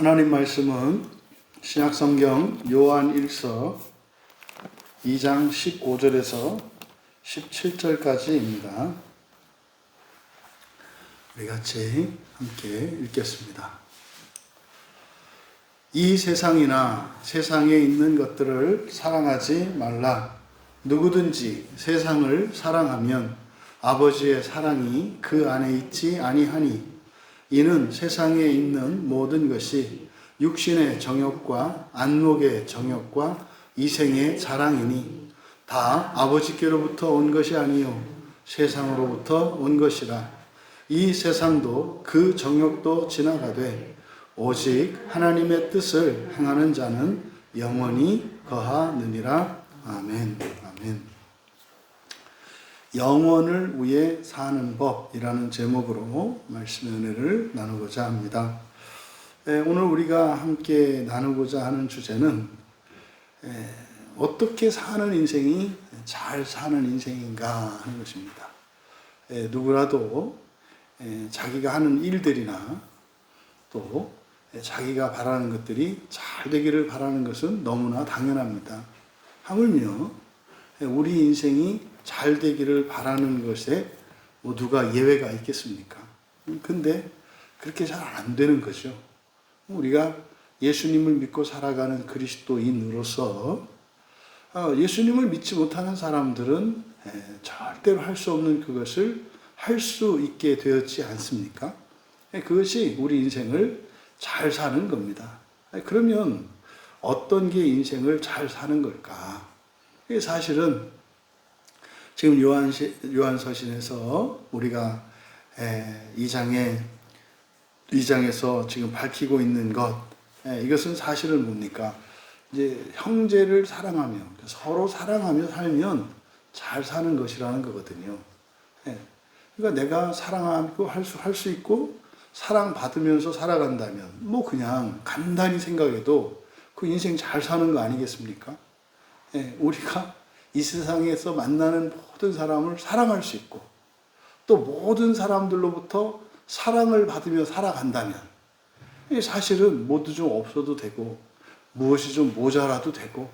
하나님 말씀은 신약성경 요한 1서 2장 15절에서 17절까지입니다. 우리 같이 함께 읽겠습니다. 이 세상이나 세상에 있는 것들을 사랑하지 말라. 누구든지 세상을 사랑하면 아버지의 사랑이 그 안에 있지 아니하니 이는 세상에 있는 모든 것이 육신의 정욕과 안목의 정욕과 이생의 자랑이니 다 아버지께로부터 온 것이 아니요 세상으로부터 온 것이라. 이 세상도 그 정욕도 지나가되 오직 하나님의 뜻을 행하는 자는 영원히 거하느니라. 아멘. 아멘. 영원을 위해 사는 법이라는 제목으로 말씀의 은혜를 나누고자 합니다. 오늘 우리가 함께 나누고자 하는 주제는 어떻게 사는 인생이 잘 사는 인생인가 하는 것입니다. 누구라도 자기가 하는 일들이나 또 자기가 바라는 것들이 잘 되기를 바라는 것은 너무나 당연합니다. 하물며 우리 인생이 잘 되기를 바라는 것에 누가 예외가 있겠습니까? 근데 그렇게 잘 안 되는 거죠. 우리가 예수님을 믿고 살아가는 그리스도인으로서 예수님을 믿지 못하는 사람들은 절대로 할 수 없는 그것을 할 수 있게 되었지 않습니까? 그것이 우리 인생을 잘 사는 겁니다. 그러면 어떤 게 인생을 잘 사는 걸까? 사실은 지금 요한서신에서 우리가 2장에서 지금 밝히고 있는 것, 이것은 사실은 뭡니까? 이제 형제를 사랑하며 서로 사랑하며 살면 잘 사는 것이라는 거거든요. 그러니까 내가 사랑하고 할 수 있고 사랑받으면서 살아간다면 그냥 간단히 생각해도 그 인생 잘 사는 거 아니겠습니까? 우리가 이 세상에서 만나는 모든 사람을 사랑할 수 있고 또 모든 사람들로부터 사랑을 받으며 살아간다면 사실은 뭐도 좀 없어도 되고 무엇이 좀 모자라도 되고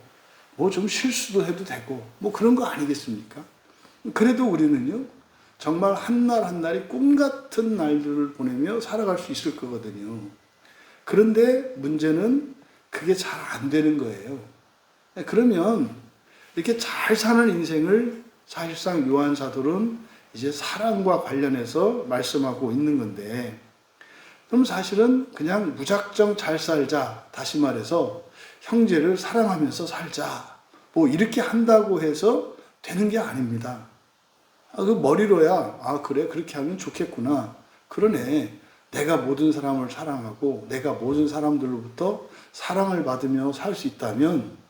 뭐 좀 실수도 해도 되고 그런 거 아니겠습니까? 그래도 우리는요 정말 한 날 한 날이 꿈 같은 날들을 보내며 살아갈 수 있을 거거든요. 그런데 문제는 그게 잘 안 되는 거예요. 그러면 이렇게 잘 사는 인생을 사실상 요한 사도는 이제 사랑과 관련해서 말씀하고 있는 건데, 그럼 사실은 그냥 무작정 잘 살자, 다시 말해서 형제를 사랑하면서 살자, 이렇게 한다고 해서 되는 게 아닙니다. 그 머리로야 그래 그렇게 하면 좋겠구나, 그러네, 내가 모든 사람을 사랑하고 내가 모든 사람들로부터 사랑을 받으며 살 수 있다면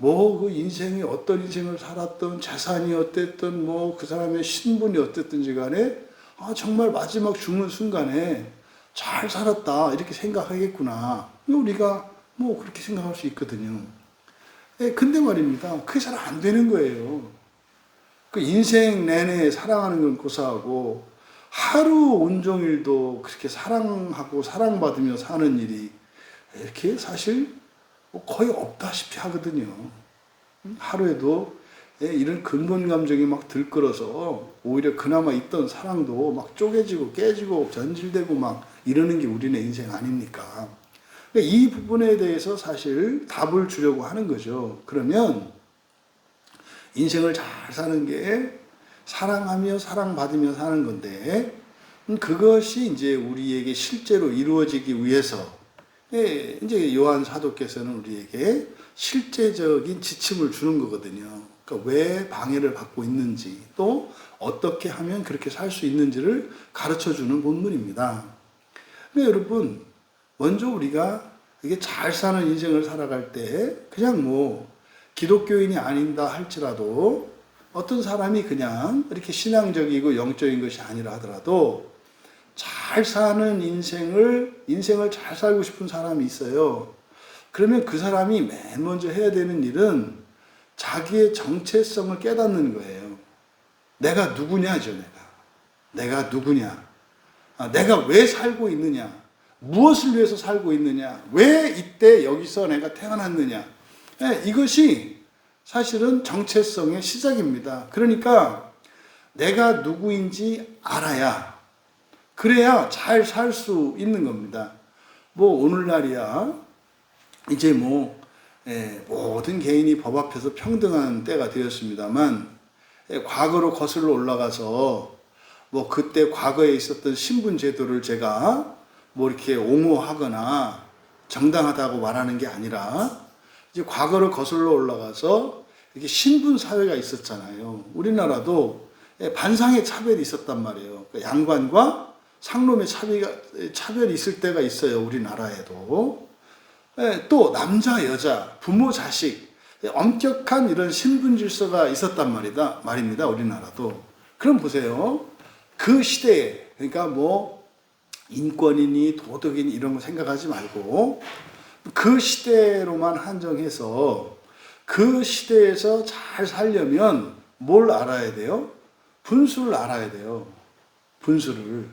그 인생이 어떤 인생을 살았던 재산이 어땠든 그 사람의 신분이 어땠든지 간에 정말 마지막 죽는 순간에 잘 살았다 이렇게 생각하겠구나, 우리가 그렇게 생각할 수 있거든요. 근데 말입니다, 그게 잘 안 되는 거예요. 그 인생 내내 사랑하는 건 고사하고 하루 온종일도 그렇게 사랑하고 사랑받으며 사는 일이 이렇게 사실 거의 없다시피 하거든요. 하루에도 이런 근본 감정이 막 들끓어서 오히려 그나마 있던 사랑도 막 쪼개지고 깨지고 변질되고 막 이러는 게 우리네 인생 아닙니까? 이 부분에 대해서 사실 답을 주려고 하는 거죠. 그러면 인생을 잘 사는 게 사랑하며 사랑받으며 사는 건데, 그것이 이제 우리에게 실제로 이루어지기 위해서 이제 요한 사도께서는 우리에게 실제적인 지침을 주는 거거든요. 그러니까 왜 방해를 받고 있는지, 또 어떻게 하면 그렇게 살 수 있는지를 가르쳐 주는 본문입니다. 근데 여러분, 먼저 우리가 이게 잘 사는 인생을 살아갈 때 그냥 기독교인이 아닌다 할지라도 어떤 사람이 그냥 이렇게 신앙적이고 영적인 것이 아니라 하더라도 잘 사는 인생을 잘 살고 싶은 사람이 있어요. 그러면 그 사람이 맨 먼저 해야 되는 일은 자기의 정체성을 깨닫는 거예요. 내가 누구냐죠, 내가 누구냐. 내가 왜 살고 있느냐. 무엇을 위해서 살고 있느냐? 왜 이때 여기서 내가 태어났느냐? 이것이 사실은 정체성의 시작입니다. 그러니까 내가 누구인지 알아야, 그래야 잘 살 수 있는 겁니다. 뭐 오늘날이야 이제 모든 개인이 법 앞에서 평등한 때가 되었습니다만, 과거로 거슬러 올라가서 그때 과거에 있었던 신분 제도를 제가 이렇게 옹호하거나 정당하다고 말하는 게 아니라, 이제 과거로 거슬러 올라가서 이렇게 신분 사회가 있었잖아요. 우리나라도 반상의 차별이 있었단 말이에요. 양반과 상놈의 차별이 있을 때가 있어요. 우리나라에도. 또 남자, 여자, 부모, 자식, 엄격한 이런 신분 질서가 있었단 말입니다. 우리나라도. 그럼 보세요. 그 시대에, 그러니까 인권이니 도덕이니 이런 거 생각하지 말고 그 시대로만 한정해서 그 시대에서 잘 살려면 뭘 알아야 돼요? 분수를 알아야 돼요. 분수를.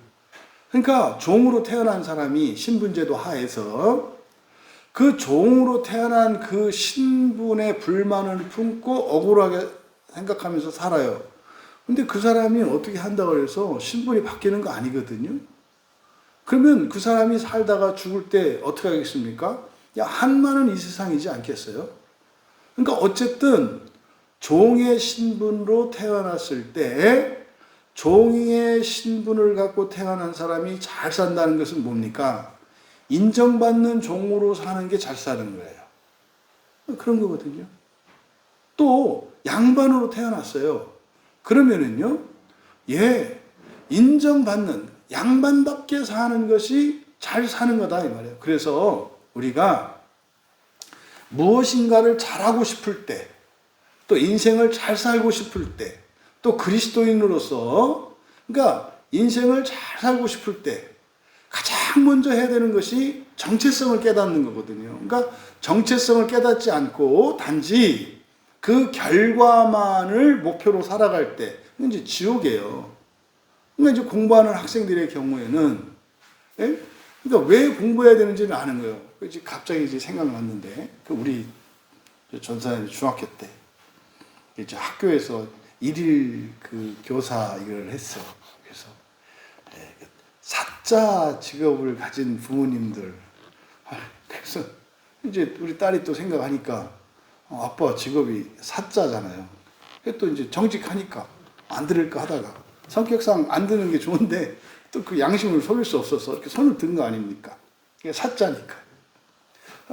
그러니까 종으로 태어난 사람이 신분제도 하에서 그 종으로 태어난 그 신분의 불만을 품고 억울하게 생각하면서 살아요. 근데 그 사람이 어떻게 한다고 해서 신분이 바뀌는 거 아니거든요. 그러면 그 사람이 살다가 죽을 때 어떻게 하겠습니까? 한만은 이 세상이지 않겠어요? 그러니까 어쨌든 종의 신분으로 태어났을 때 종의 신분을 갖고 태어난 사람이 잘 산다는 것은 뭡니까? 인정받는 종으로 사는 게 잘 사는 거예요. 그런 거거든요. 또 양반으로 태어났어요. 그러면은요, 인정받는 양반답게 사는 것이 잘 사는 거다 이 말이에요. 그래서 우리가 무엇인가를 잘하고 싶을 때, 또 인생을 잘 살고 싶을 때, 또 그리스도인으로서, 그러니까 인생을 잘 살고 싶을 때 가장 먼저 해야 되는 것이 정체성을 깨닫는 거거든요. 그러니까 정체성을 깨닫지 않고 단지 그 결과만을 목표로 살아갈 때, 이제 지옥이에요. 그러니까 이제 공부하는 학생들의 경우에는, 그러니까 왜 공부해야 되는지는 아는 거예요. 이제 갑자기 이제 생각났는데, 우리 전사님 중학교 때 이제 학교에서 일일 교사 이걸 했어. 그래서 사자 직업을 가진 부모님들, 그래서 이제 우리 딸이 또 생각하니까 아빠 직업이 사자잖아요. 또 이제 정직하니까 안 들을까 하다가 성격상 안 드는 게 좋은데 또 그 양심을 속일 수 없어서 이렇게 손을 든 거 아닙니까? 이게 사자니까.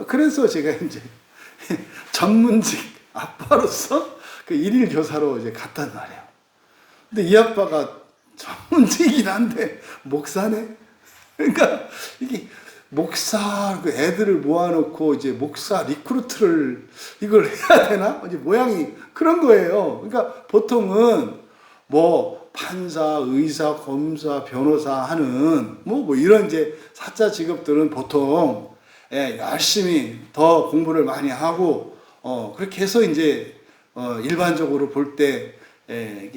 그래서 제가 이제 전문직 아빠로서 그 일일 교사로 이제 갔단 말이에요. 근데 이 아빠가 전문직이긴 한데 목사네. 그러니까 이게 목사 그 애들을 모아놓고 이제 목사 리크루트를 이걸 해야 되나? 이제 모양이 그런 거예요. 그러니까 보통은 판사, 의사, 검사, 변호사 하는 이런 이제 사자 직업들은 보통 열심히 더 공부를 많이 하고 그렇게 해서 이제 일반적으로 볼 때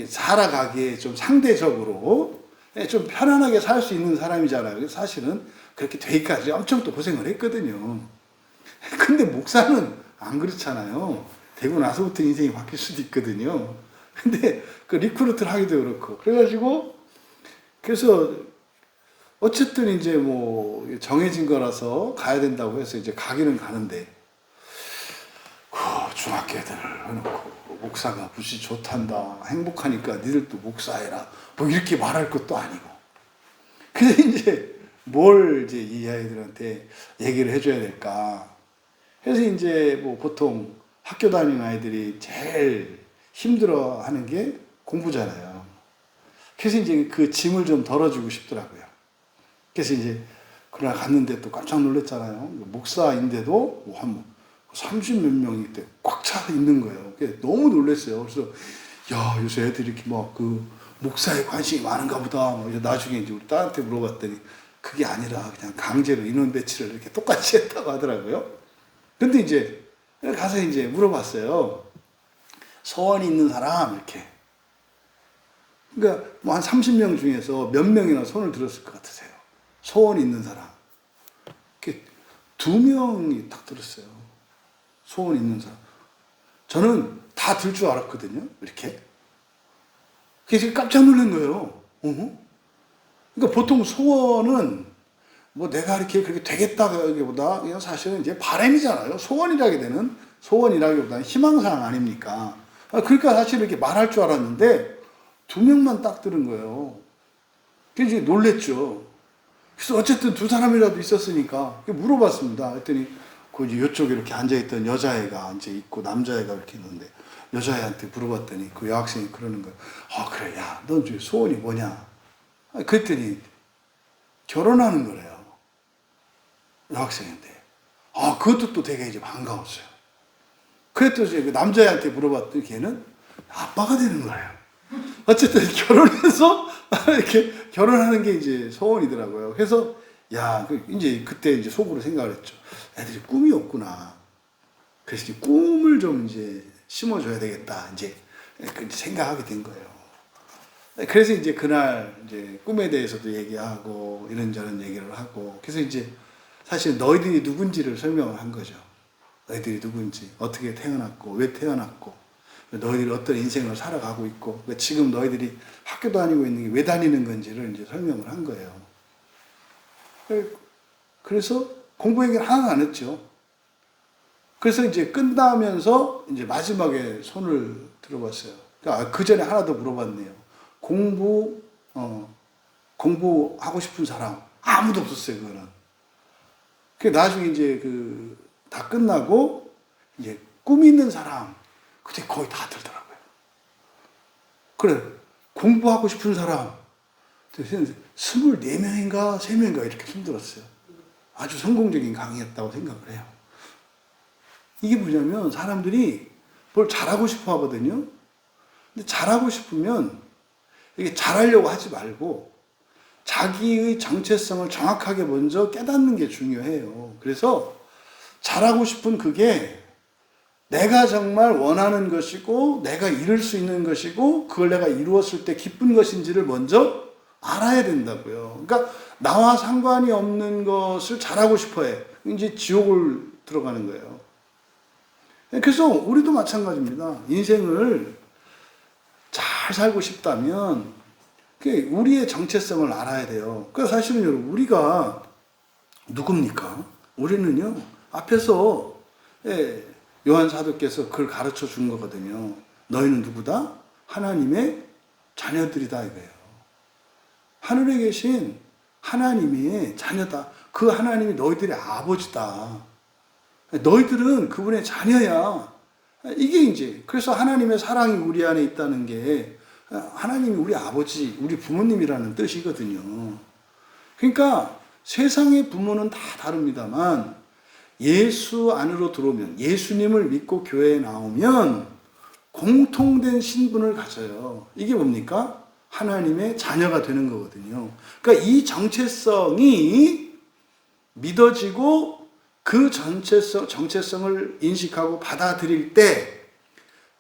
살아가기에 좀 상대적으로 좀 편안하게 살 수 있는 사람이잖아요. 사실은 그렇게 되기까지 엄청 또 고생을 했거든요. 근데 목사는 안 그렇잖아요. 되고 나서부터 인생이 바뀔 수도 있거든요. 근데 그 리크루트를 하기도 그렇고. 그래서 어쨌든 이제 정해진 거라서 가야 된다고 해서 이제 가기는 가는데, 중학교 애들을 해놓고 목사가 무시 좋단다, 행복하니까 니들도 목사해라, 이렇게 말할 것도 아니고. 그래서 이제 뭘 이제 이 아이들한테 얘기를 해줘야 될까. 그래서 이제 보통 학교 다니는 아이들이 제일 힘들어 하는 게 공부잖아요. 그래서 이제 그 짐을 좀 덜어주고 싶더라고요. 그래서 이제 그날 갔는데 또 깜짝 놀랐잖아요. 목사인데도 한 30몇 명이 꽉 차 있는 거예요. 너무 놀랐어요. 그래서 요새 애들이 이렇게 그 목사에 관심이 많은가 보다. 나중에 이제 우리 딸한테 물어봤더니 그게 아니라 그냥 강제로 인원 배치를 이렇게 똑같이 했다고 하더라고요. 근데 이제 가서 이제 물어봤어요. 소원이 있는 사람 이렇게. 그러니까 한 30명 중에서 몇 명이나 손을 들었을 것 같으세요? 소원이 있는 사람. 2명이 딱 들었어요. 소원 있는 사람. 저는 다 들 줄 알았거든요. 이렇게. 그래서 깜짝 놀란 거예요. 그러니까 보통 소원은 뭐 내가 이렇게 그렇게 되겠다기보다 이건 사실은 이제 바람이잖아요. 소원이라기보다는 희망사항 아닙니까? 그러니까 사실 이렇게 말할 줄 알았는데 2명만 딱 들은 거예요. 그래서 이제 놀랬죠. 그래서 어쨌든 2사람이라도 있었으니까 물어봤습니다. 그랬더니 그 이쪽에 이렇게 앉아있던 여자애가 이제 있고 남자애가 이렇게 있는데 여자애한테 물어봤더니 그 여학생이 그러는 거예요. 그래, 야, 넌 소원이 뭐냐? 그랬더니 결혼하는 거래요. 여학생인데. 그것도 또 되게 이제 반가웠어요. 그랬더니 이제 그 남자애한테 물어봤더니 걔는 아빠가 되는 거예요. 어쨌든 결혼해서 이렇게 결혼하는 게 이제 소원이더라고요. 그래서 이제 그때 이제 속으로 생각을 했죠. 애들이 꿈이 없구나. 그래서 이제 꿈을 좀 이제 심어줘야 되겠다. 이제 생각하게 된 거예요. 그래서 이제 그날 이제 꿈에 대해서도 얘기하고 이런저런 얘기를 하고 그래서 이제 사실 너희들이 누군지를 설명을 한 거죠. 너희들이 누군지, 어떻게 태어났고, 왜 태어났고, 너희들이 어떤 인생을 살아가고 있고, 지금 너희들이 학교 다니고 있는 게 왜 다니는 건지를 이제 설명을 한 거예요. 그래서 공부 얘기를 하나도 안 했죠. 그래서 이제 끝나면서 이제 마지막에 손을 들어봤어요. 그러니까 그 전에 하나 더 물어봤네요. 공부하고 싶은 사람 아무도 없었어요. 그거는. 나중에 이제 다 끝나고 이제 꿈 있는 사람 그때 거의 다 들더라고요. 그래, 공부하고 싶은 사람 24명인가 3명인가 이렇게 손들었어요. 아주 성공적인 강의였다고 생각을 해요. 이게 뭐냐면 사람들이 뭘 잘하고 싶어 하거든요. 근데 잘하고 싶으면 이게 잘하려고 하지 말고 자기의 정체성을 정확하게 먼저 깨닫는 게 중요해요. 그래서 잘하고 싶은 그게 내가 정말 원하는 것이고 내가 이룰 수 있는 것이고 그걸 내가 이루었을 때 기쁜 것인지를 먼저 알아야 된다고요. 그러니까 나와 상관이 없는 것을 잘하고 싶어 해. 이제 지옥을 들어가는 거예요. 그래서 우리도 마찬가지입니다. 인생을 잘 살고 싶다면 우리의 정체성을 알아야 돼요. 그러니까 사실은 여러분 우리가 누굽니까? 우리는요 앞에서 요한 사도께서 그걸 가르쳐 준 거거든요. 너희는 누구다? 하나님의 자녀들이다 이거예요. 하늘에 계신 하나님의 자녀다. 그 하나님이 너희들의 아버지다. 너희들은 그분의 자녀야. 이게 이제 그래서 하나님의 사랑이 우리 안에 있다는 게 하나님이 우리 아버지, 우리 부모님이라는 뜻이거든요. 그러니까 세상의 부모는 다 다릅니다만 예수 안으로 들어오면 예수님을 믿고 교회에 나오면 공통된 신분을 가져요. 이게 뭡니까? 하나님의 자녀가 되는 거거든요. 그러니까 이 정체성이 믿어지고 그 정체성을 인식하고 받아들일 때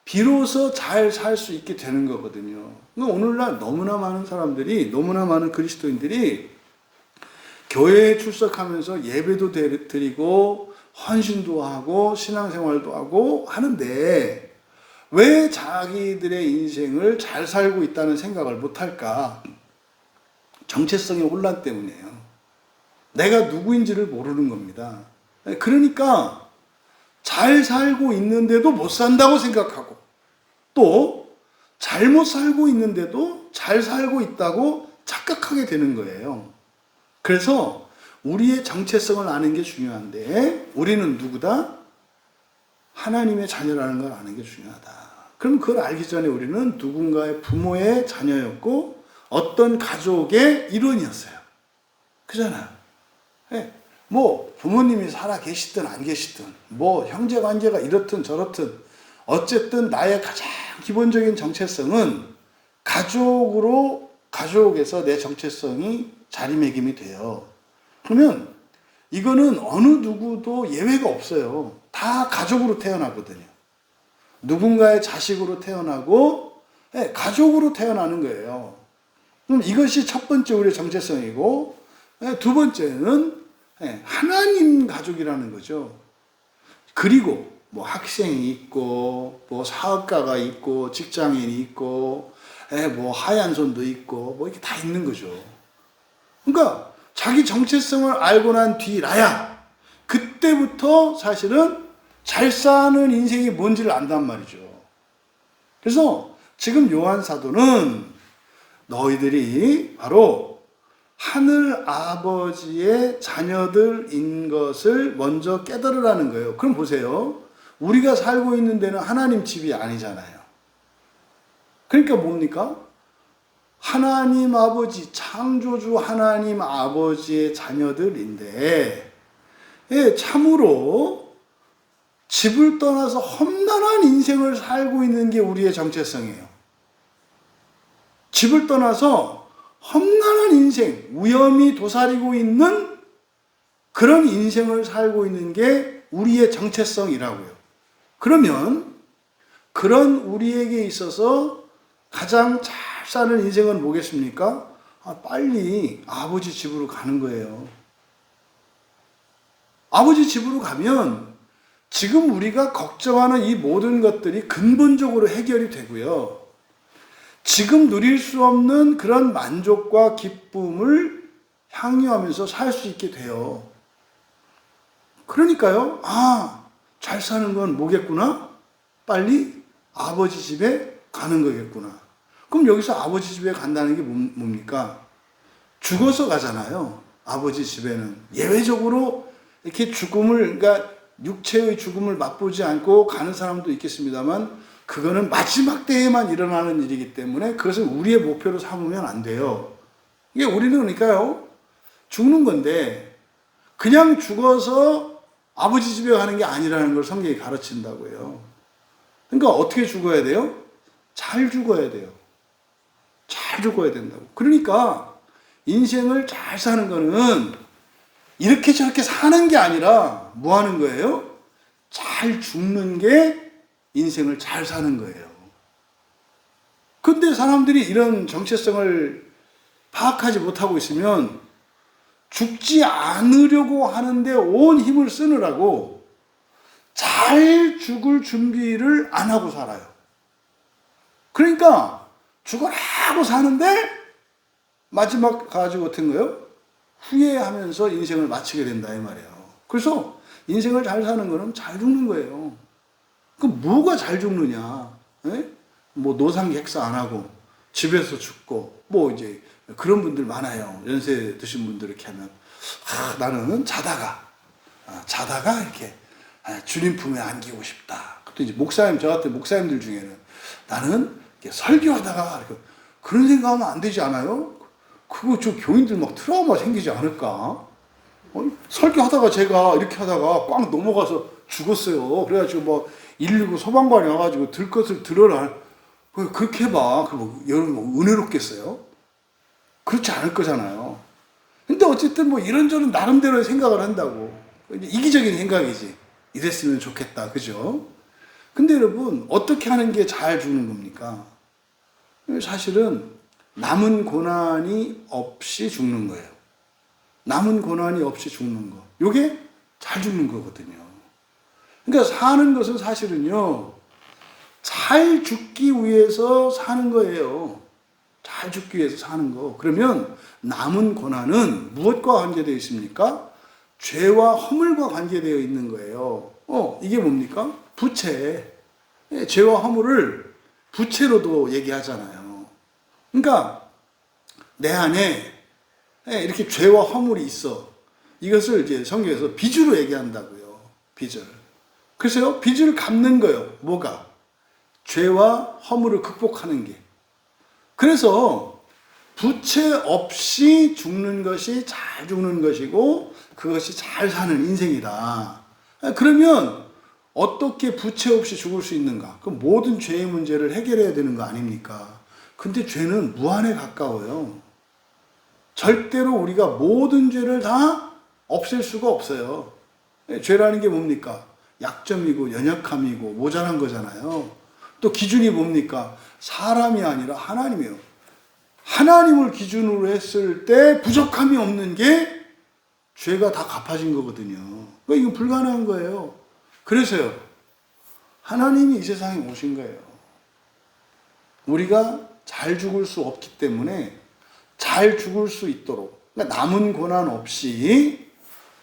비로소 잘 살 수 있게 되는 거거든요. 오늘날 너무나 많은 사람들이, 너무나 많은 그리스도인들이 교회에 출석하면서 예배도 드리고 헌신도 하고 신앙생활도 하고 하는데 왜 자기들의 인생을 잘 살고 있다는 생각을 못할까? 정체성의 혼란 때문이에요. 내가 누구인지를 모르는 겁니다. 그러니까 잘 살고 있는데도 못 산다고 생각하고 또 잘못 살고 있는데도 잘 살고 있다고 착각하게 되는 거예요. 그래서 우리의 정체성을 아는 게 중요한데 우리는 누구다? 하나님의 자녀라는 걸 아는 게 중요하다. 그럼 그걸 알기 전에 우리는 누군가의 부모의 자녀였고 어떤 가족의 일원이었어요. 그잖아요. 네. 뭐 부모님이 살아 계시든 안 계시든 뭐 형제 관계가 이렇든 저렇든 어쨌든 나의 가장 기본적인 정체성은 가족에서 내 정체성이 자리매김이 돼요. 그러면 이거는 어느 누구도 예외가 없어요. 다 가족으로 태어나거든요. 누군가의 자식으로 태어나고 가족으로 태어나는 거예요. 그럼 이것이 첫 번째 우리의 정체성이고 두 번째는 하나님 가족이라는 거죠. 그리고 뭐 학생이 있고 뭐 사업가가 있고 직장인이 있고 뭐 하얀 손도 있고 뭐 이게 다 있는 거죠. 그러니까 자기 정체성을 알고 난 뒤라야 그때부터 사실은 잘 사는 인생이 뭔지를 안단 말이죠. 그래서 지금 요한 사도는 너희들이 바로 하늘 아버지의 자녀들인 것을 먼저 깨달으라는 거예요. 그럼 보세요. 우리가 살고 있는 데는 하나님 집이 아니잖아요. 그러니까 뭡니까? 하나님 아버지, 창조주 하나님 아버지의 자녀들인데, 참으로 집을 떠나서 험난한 인생을 살고 있는 게 우리의 정체성이에요. 집을 떠나서 험난한 인생, 위험이 도사리고 있는 그런 인생을 살고 있는 게 우리의 정체성이라고요. 그러면 그런 우리에게 있어서 가장 잘 사는 인생은 뭐겠습니까? 빨리 아버지 집으로 가는 거예요. 아버지 집으로 가면 지금 우리가 걱정하는 이 모든 것들이 근본적으로 해결이 되고요. 지금 누릴 수 없는 그런 만족과 기쁨을 향유하면서 살 수 있게 돼요. 그러니까요, 잘 사는 건 뭐겠구나? 빨리 아버지 집에 가는 거겠구나. 그럼 여기서 아버지 집에 간다는 게 뭡니까? 죽어서 가잖아요. 아버지 집에는. 예외적으로 이렇게 죽음을, 그러니까 육체의 죽음을 맛보지 않고 가는 사람도 있겠습니다만, 그거는 마지막 때에만 일어나는 일이기 때문에 그것을 우리의 목표로 삼으면 안 돼요. 이게 우리는 그러니까요, 죽는 건데 그냥 죽어서 아버지 집에 가는 게 아니라는 걸 성경이 가르친다고 해요. 그러니까 어떻게 죽어야 돼요? 잘 죽어야 돼요. 잘 죽어야 된다고. 그러니까 인생을 잘 사는 거는 이렇게 저렇게 사는 게 아니라 뭐 하는 거예요? 잘 죽는 게 인생을 잘 사는 거예요. 근데 사람들이 이런 정체성을 파악하지 못하고 있으면 죽지 않으려고 하는데 온 힘을 쓰느라고 잘 죽을 준비를 안 하고 살아요. 그러니까 죽으라고 사는데 마지막 가지고 어떤 거예요? 후회하면서 인생을 마치게 된다 이 말이에요. 그래서 인생을 잘 사는 거는 잘 죽는 거예요. 그럼 뭐가 잘 죽느냐? 뭐 노상객사 안 하고 집에서 죽고 뭐 이제 그런 분들 많아요. 연세 드신 분들 이렇게 하면 나는 자다가 이렇게 주님 품에 안기고 싶다. 또 이제 목사님, 저 같은 목사님들 중에는 나는 이렇게 설교하다가 이렇게 그런 생각하면 안 되지 않아요? 그거 저 교인들 막 트라우마 생기지 않을까? 설교하다가 제가 이렇게 하다가 꽉 넘어가서 죽었어요. 그래가지고 뭐 119 소방관이 와가지고 들 것을 들어라. 그렇게 해봐. 그럼 여러분 은혜롭겠어요? 그렇지 않을 거잖아요. 근데 어쨌든 뭐 이런저런 나름대로의 생각을 한다고. 이기적인 생각이지. 이랬으면 좋겠다. 그죠? 근데 여러분, 어떻게 하는 게 잘 죽는 겁니까? 사실은 남은 고난이 없이 죽는 거예요. 남은 고난이 없이 죽는 거. 요게 잘 죽는 거거든요. 그러니까 사는 것은 사실은요, 잘 죽기 위해서 사는 거예요. 잘 죽기 위해서 사는 거. 그러면 남은 고난은 무엇과 관계되어 있습니까? 죄와 허물과 관계되어 있는 거예요. 이게 뭡니까? 부채. 죄와 허물을 부채로도 얘기하잖아요. 그러니까 내 안에 이렇게 죄와 허물이 있어. 이것을 이제 성경에서 빚으로 얘기한다고요. 빚을. 그래서요, 빚을 갚는 거예요. 뭐가? 죄와 허물을 극복하는 게. 그래서 부채 없이 죽는 것이 잘 죽는 것이고 그것이 잘 사는 인생이다. 그러면 어떻게 부채 없이 죽을 수 있는가? 그 모든 죄의 문제를 해결해야 되는 거 아닙니까? 근데 죄는 무한에 가까워요. 절대로 우리가 모든 죄를 다 없앨 수가 없어요. 죄라는 게 뭡니까? 약점이고 연약함이고 모자란 거잖아요. 또 기준이 뭡니까? 사람이 아니라 하나님이에요. 하나님을 기준으로 했을 때 부족함이 없는 게 죄가 다 갚아진 거거든요. 그러니까 이건 불가능한 거예요. 그래서요, 하나님이 이 세상에 오신 거예요. 우리가 잘 죽을 수 없기 때문에 잘 죽을 수 있도록, 그러니까 남은 고난 없이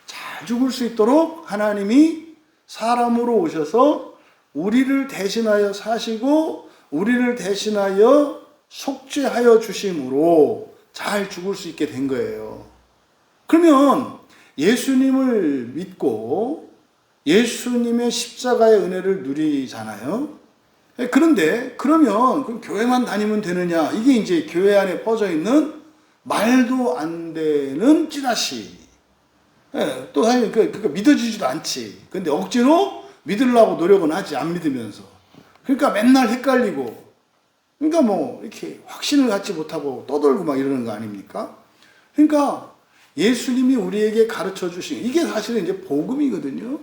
잘 죽을 수 있도록 하나님이 사람으로 오셔서 우리를 대신하여 사시고 우리를 대신하여 속죄하여 주심으로 잘 죽을 수 있게 된 거예요. 그러면 예수님을 믿고 예수님의 십자가의 은혜를 누리잖아요. 그런데 그러면 그럼 교회만 다니면 되느냐? 이게 이제 교회 안에 퍼져 있는 말도 안 되는 찌라시. 또 사실 그러니까 믿어지지도 않지. 근데 억지로 믿으려고 노력은 하지, 안 믿으면서. 그러니까 맨날 헷갈리고, 그러니까 뭐 이렇게 확신을 갖지 못하고 떠돌고 막 이러는 거 아닙니까? 그러니까 예수님이 우리에게 가르쳐 주신 이게 사실은 이제 복음이거든요.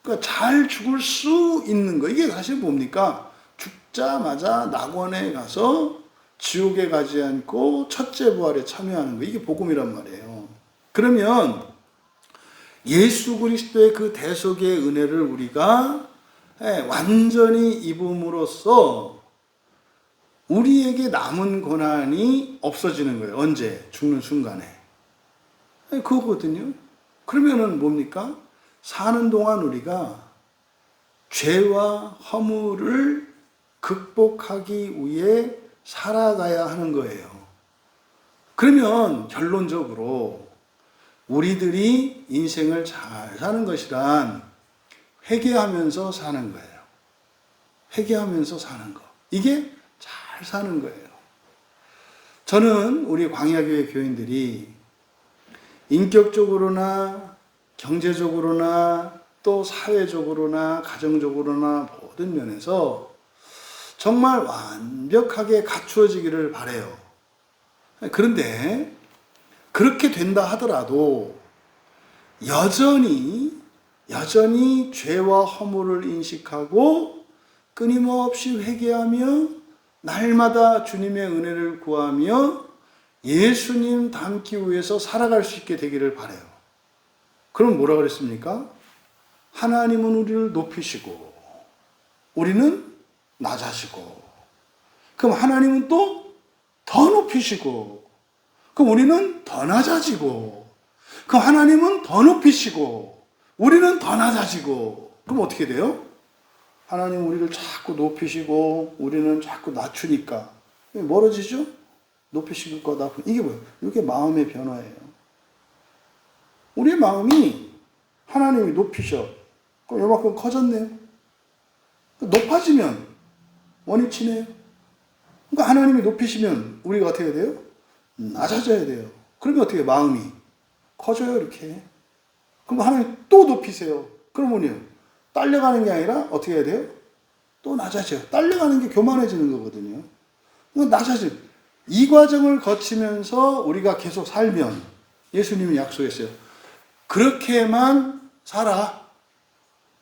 그러니까 잘 죽을 수 있는 거, 이게 사실 뭡니까? 죽자마자 낙원에 가서 지옥에 가지 않고 첫째 부활에 참여하는 거, 이게 복음이란 말이에요. 그러면 예수 그리스도의 그 대속의 은혜를 우리가 완전히 입음으로써 우리에게 남은 고난이 없어지는 거예요. 언제? 죽는 순간에. 그거거든요. 그러면은 뭡니까? 사는 동안 우리가 죄와 허물을 극복하기 위해 살아가야 하는 거예요. 그러면 결론적으로 우리들이 인생을 잘 사는 것이란 회개하면서 사는 거예요. 회개하면서 사는 거. 이게 잘 사는 거예요. 저는 우리 광야교회 교인들이 인격적으로나 경제적으로나 또 사회적으로나 가정적으로나 모든 면에서 정말 완벽하게 갖추어지기를 바라요. 그런데 그렇게 된다 하더라도 여전히 죄와 허물을 인식하고 끊임없이 회개하며 날마다 주님의 은혜를 구하며 예수님 닮기 위해서 살아갈 수 있게 되기를 바라요. 그럼 뭐라 그랬습니까? 하나님은 우리를 높이시고 우리는 낮아지고, 그럼 하나님은 또 더 높이시고, 그럼 우리는 더 낮아지고, 그럼 하나님은 더 높이시고 우리는 더 낮아지고, 그럼 어떻게 돼요? 하나님 우리를 자꾸 높이시고 우리는 자꾸 낮추니까 멀어지죠? 높이시고 낮추고, 이게 뭐예요? 이게 마음의 변화예요. 우리의 마음이 하나님이 높이셔. 그럼 요만큼 커졌네요. 높아지면 원위치네요. 그러니까 하나님이 높이시면 우리가 어떻게 해야 돼요? 낮아져야 돼요. 그러면 어떻게 해요? 마음이 커져요, 이렇게. 그럼 하나님 또 높이세요. 그러면요, 딸려가는 게 아니라 어떻게 해야 돼요? 또 낮아져요. 딸려가는 게 교만해지는 거거든요. 그러니까 낮아져. 이 과정을 거치면서 우리가 계속 살면 예수님이 약속했어요. 그렇게만 살아.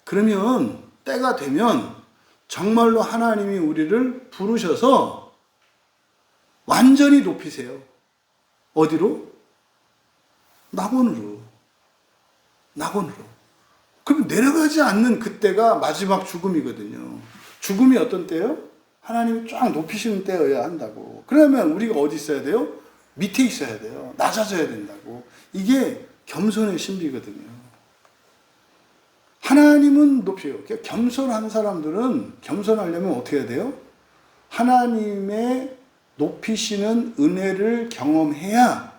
그러면 때가 되면 정말로 하나님이 우리를 부르셔서 완전히 높이세요. 어디로? 낙원으로. 그럼 내려가지 않는 그때가 마지막 죽음이거든요. 죽음이 어떤 때요? 하나님이 쫙 높이시는 때여야 한다고. 그러면 우리가 어디 있어야 돼요? 밑에 있어야 돼요. 낮아져야 된다고. 이게 겸손의 신비거든요. 하나님은 높여요. 겸손한 사람들은 겸손하려면 어떻게 해야 돼요? 하나님의 높이시는 은혜를 경험해야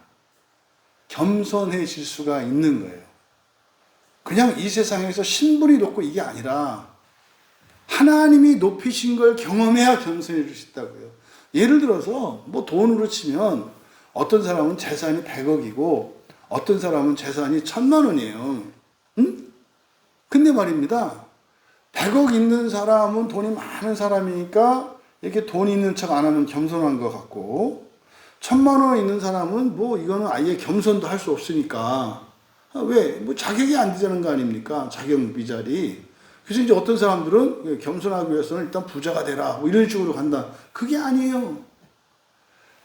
겸손해질 수가 있는 거예요. 그냥 이 세상에서 신분이 높고 이게 아니라 하나님이 높이신 걸 경험해야 겸손해질 수 있다고요. 예를 들어서 뭐 돈으로 치면 어떤 사람은 재산이 100억이고 어떤 사람은 재산이 1000만 원이에요. 응? 근데 말입니다. 100억 있는 사람은 돈이 많은 사람이니까 이렇게 돈 있는 척 안 하면 겸손한 것 같고, 1000만 원 있는 사람은 뭐 이거는 아예 겸손도 할 수 없으니까, 왜? 뭐 자격이 안 되자는 거 아닙니까? 자격 미자리. 그래서 이제 어떤 사람들은 겸손하기 위해서는 일단 부자가 되라, 뭐 이런 식으로 간다. 그게 아니에요.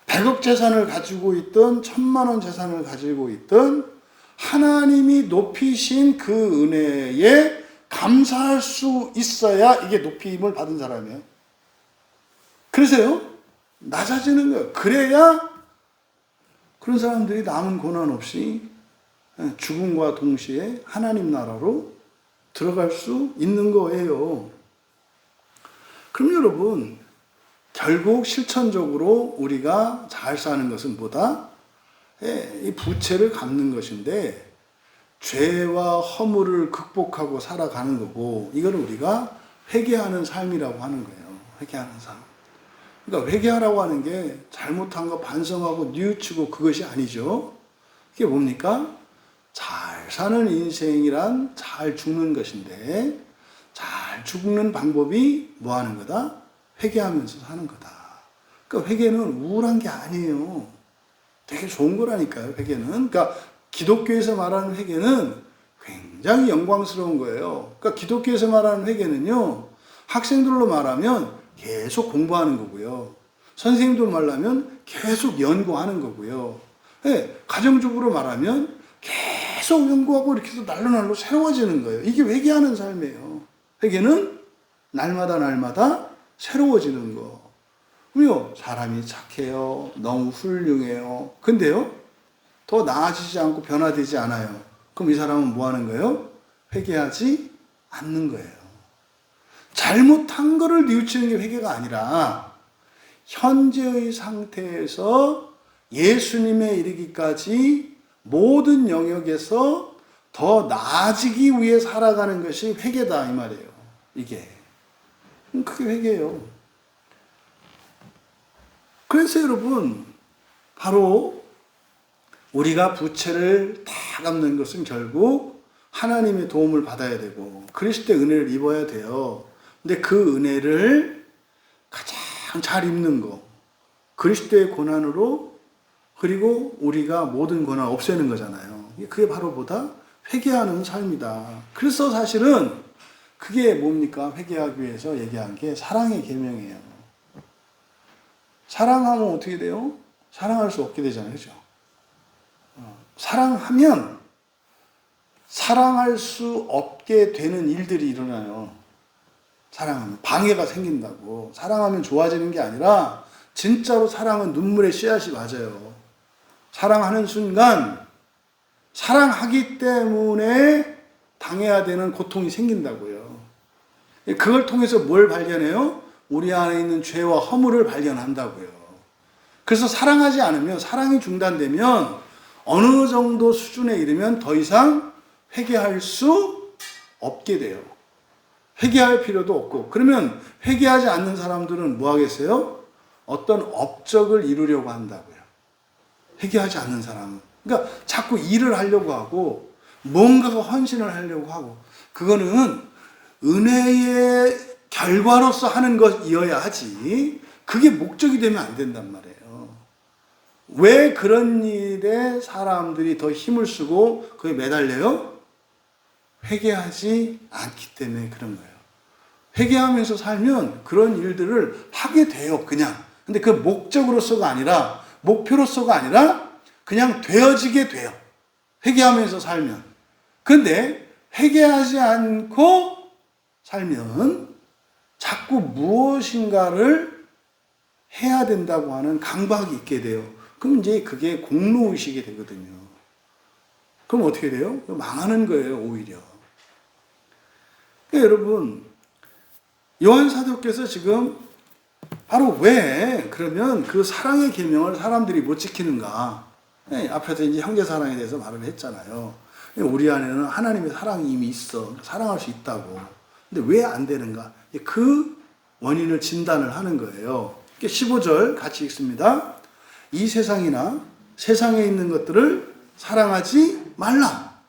100억 재산을 가지고 있든 1000만 원 재산을 가지고 있든 하나님이 높이신 그 은혜에 감사할 수 있어야 이게 높임을 받은 사람이에요. 그래서요, 낮아지는 거예요. 그래야 그런 사람들이 남은 고난 없이 죽음과 동시에 하나님 나라로 들어갈 수 있는 거예요. 그럼 여러분, 결국 실천적으로 우리가 잘 사는 것은 뭐다? 이 부채를 갚는 것인데, 죄와 허물을 극복하고 살아가는 거고, 이걸 우리가 회개하는 삶이라고 하는 거예요. 회개하는 삶. 그러니까 회개하라고 하는 게 잘못한 거 반성하고 뉘우치고 그것이 아니죠. 그게 뭡니까? 잘 사는 인생이란 잘 죽는 것인데, 잘 죽는 방법이 뭐 하는 거다? 회개하면서 사는 거다. 그러니까 회개는 우울한 게 아니에요. 되게 좋은 거라니까요, 회개는. 그러니까 기독교에서 말하는 회개는 굉장히 영광스러운 거예요. 그러니까 기독교에서 말하는 회개는요, 학생들로 말하면 계속 공부하는 거고요. 선생님들 말하면 계속 연구하는 거고요. 네, 가정주부로 말하면 계속 연구하고 이렇게 해서 날로 새로워지는 거예요. 이게 회개하는 삶이에요. 회개는 날마다 새로워지는 거. 그럼요, 사람이 착해요. 너무 훌륭해요. 근데요, 더 나아지지 않고 변화되지 않아요. 그럼 이 사람은 뭐 하는 거예요? 회개하지 않는 거예요. 잘못한 거를 뉘우치는 게 회개가 아니라 현재의 상태에서 예수님에 이르기까지 모든 영역에서 더 나아지기 위해 살아가는 것이 회개다 이 말이에요. 이게 그게 회개예요. 그래서 여러분, 바로 우리가 부채를 다 갚는 것은 결국 하나님의 도움을 받아야 되고 그리스도의 은혜를 입어야 돼요. 근데 그 은혜를 가장 잘 입는 거, 그리스도의 고난으로, 그리고 우리가 모든 고난 없애는 거잖아요. 그게 바로 뭐다? 회개하는 삶이다. 그래서 사실은 그게 뭡니까? 회개하기 위해서 얘기한 게 사랑의 계명이에요. 사랑하면 어떻게 돼요? 사랑할 수 없게 되잖아요. 그죠? 사랑하면 사랑할 수 없게 되는 일들이 일어나요. 사랑하면 방해가 생긴다고. 사랑하면 좋아지는 게 아니라 진짜로 사랑은 눈물의 씨앗이 맞아요. 사랑하는 순간 사랑하기 때문에 당해야 되는 고통이 생긴다고요. 그걸 통해서 뭘 발견해요? 우리 안에 있는 죄와 허물을 발견한다고요. 그래서 사랑하지 않으면, 사랑이 중단되면 어느 정도 수준에 이르면 더 이상 회개할 수 없게 돼요. 회개할 필요도 없고, 그러면 회개하지 않는 사람들은 뭐 하겠어요? 어떤 업적을 이루려고 한다고요. 회개하지 않는 사람은. 그러니까 자꾸 일을 하려고 하고 뭔가가 헌신을 하려고 하고, 그거는 은혜의 결과로서 하는 것이어야 하지 그게 목적이 되면 안 된단 말이에요. 왜 그런 일에 사람들이 더 힘을 쓰고 그게 매달려요? 회개하지 않기 때문에 그런 거예요. 회개하면서 살면 그런 일들을 하게 돼요, 그냥. 근데 그 목적으로서가 아니라, 목표로서가 아니라 그냥 되어지게 돼요. 회개하면서 살면. 근데 회개하지 않고 살면 자꾸 무엇인가를 해야 된다고 하는 강박이 있게 돼요. 그럼 이제 그게 공로의식이 되거든요. 그럼 어떻게 돼요? 망하는 거예요, 오히려. 그러니까 여러분, 요한 사도께서 지금 바로 왜 그러면 그 사랑의 계명을 사람들이 못 지키는가? 앞에서 이제 형제 사랑에 대해서 말을 했잖아요. 우리 안에는 하나님의 사랑이 이미 있어. 사랑할 수 있다고. 근데 왜 안 되는가? 그 원인을 진단을 하는 거예요. 15절 같이 읽습니다. 이 세상이나 세상에 있는 것들을 사랑하지 말라.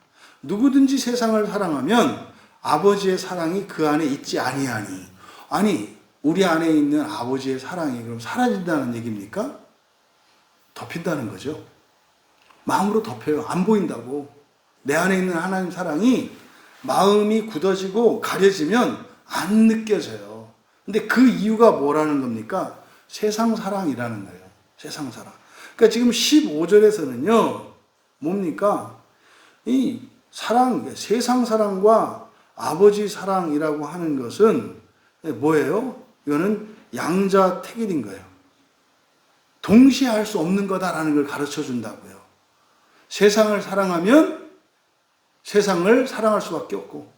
누구든지 세상을 사랑하면 아버지의 사랑이 그 안에 있지 아니하니. 아니, 우리 안에 있는 아버지의 사랑이 그럼 사라진다는 얘기입니까? 덮인다는 거죠. 마음으로 덮여요. 안 보인다고. 내 안에 있는 하나님 사랑이 마음이 굳어지고 가려지면 안 느껴져요. 근데 그 이유가 뭐라는 겁니까? 세상 사랑이라는 거예요. 세상 사랑. 그러니까 지금 15절에서는요, 뭡니까? 이 사랑, 세상 사랑과 아버지 사랑이라고 하는 것은 뭐예요? 이거는 양자택일인 거예요. 동시에 할 수 없는 거다라는 걸 가르쳐 준다고요. 세상을 사랑하면 세상을 사랑할 수밖에 없고,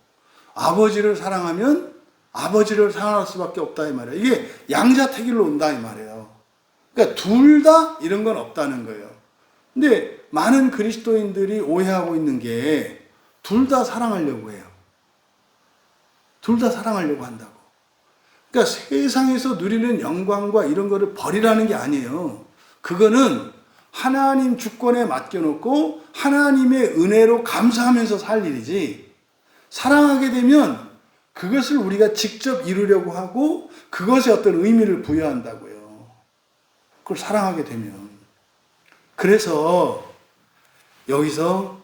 아버지를 사랑하면 아버지를 사랑할 수밖에 없다 이 말이에요. 이게 양자택일로 온다 이 말이에요. 그러니까 둘 다 이런 건 없다는 거예요. 근데 많은 그리스도인들이 오해하고 있는 게 둘 다 사랑하려고 해요. 둘 다 사랑하려고 한다고. 그러니까 세상에서 누리는 영광과 이런 거를 버리라는 게 아니에요. 그거는 하나님 주권에 맡겨놓고 하나님의 은혜로 감사하면서 살 일이지, 사랑하게 되면 그것을 우리가 직접 이루려고 하고 그것에 어떤 의미를 부여한다고요. 그걸 사랑하게 되면. 그래서 여기서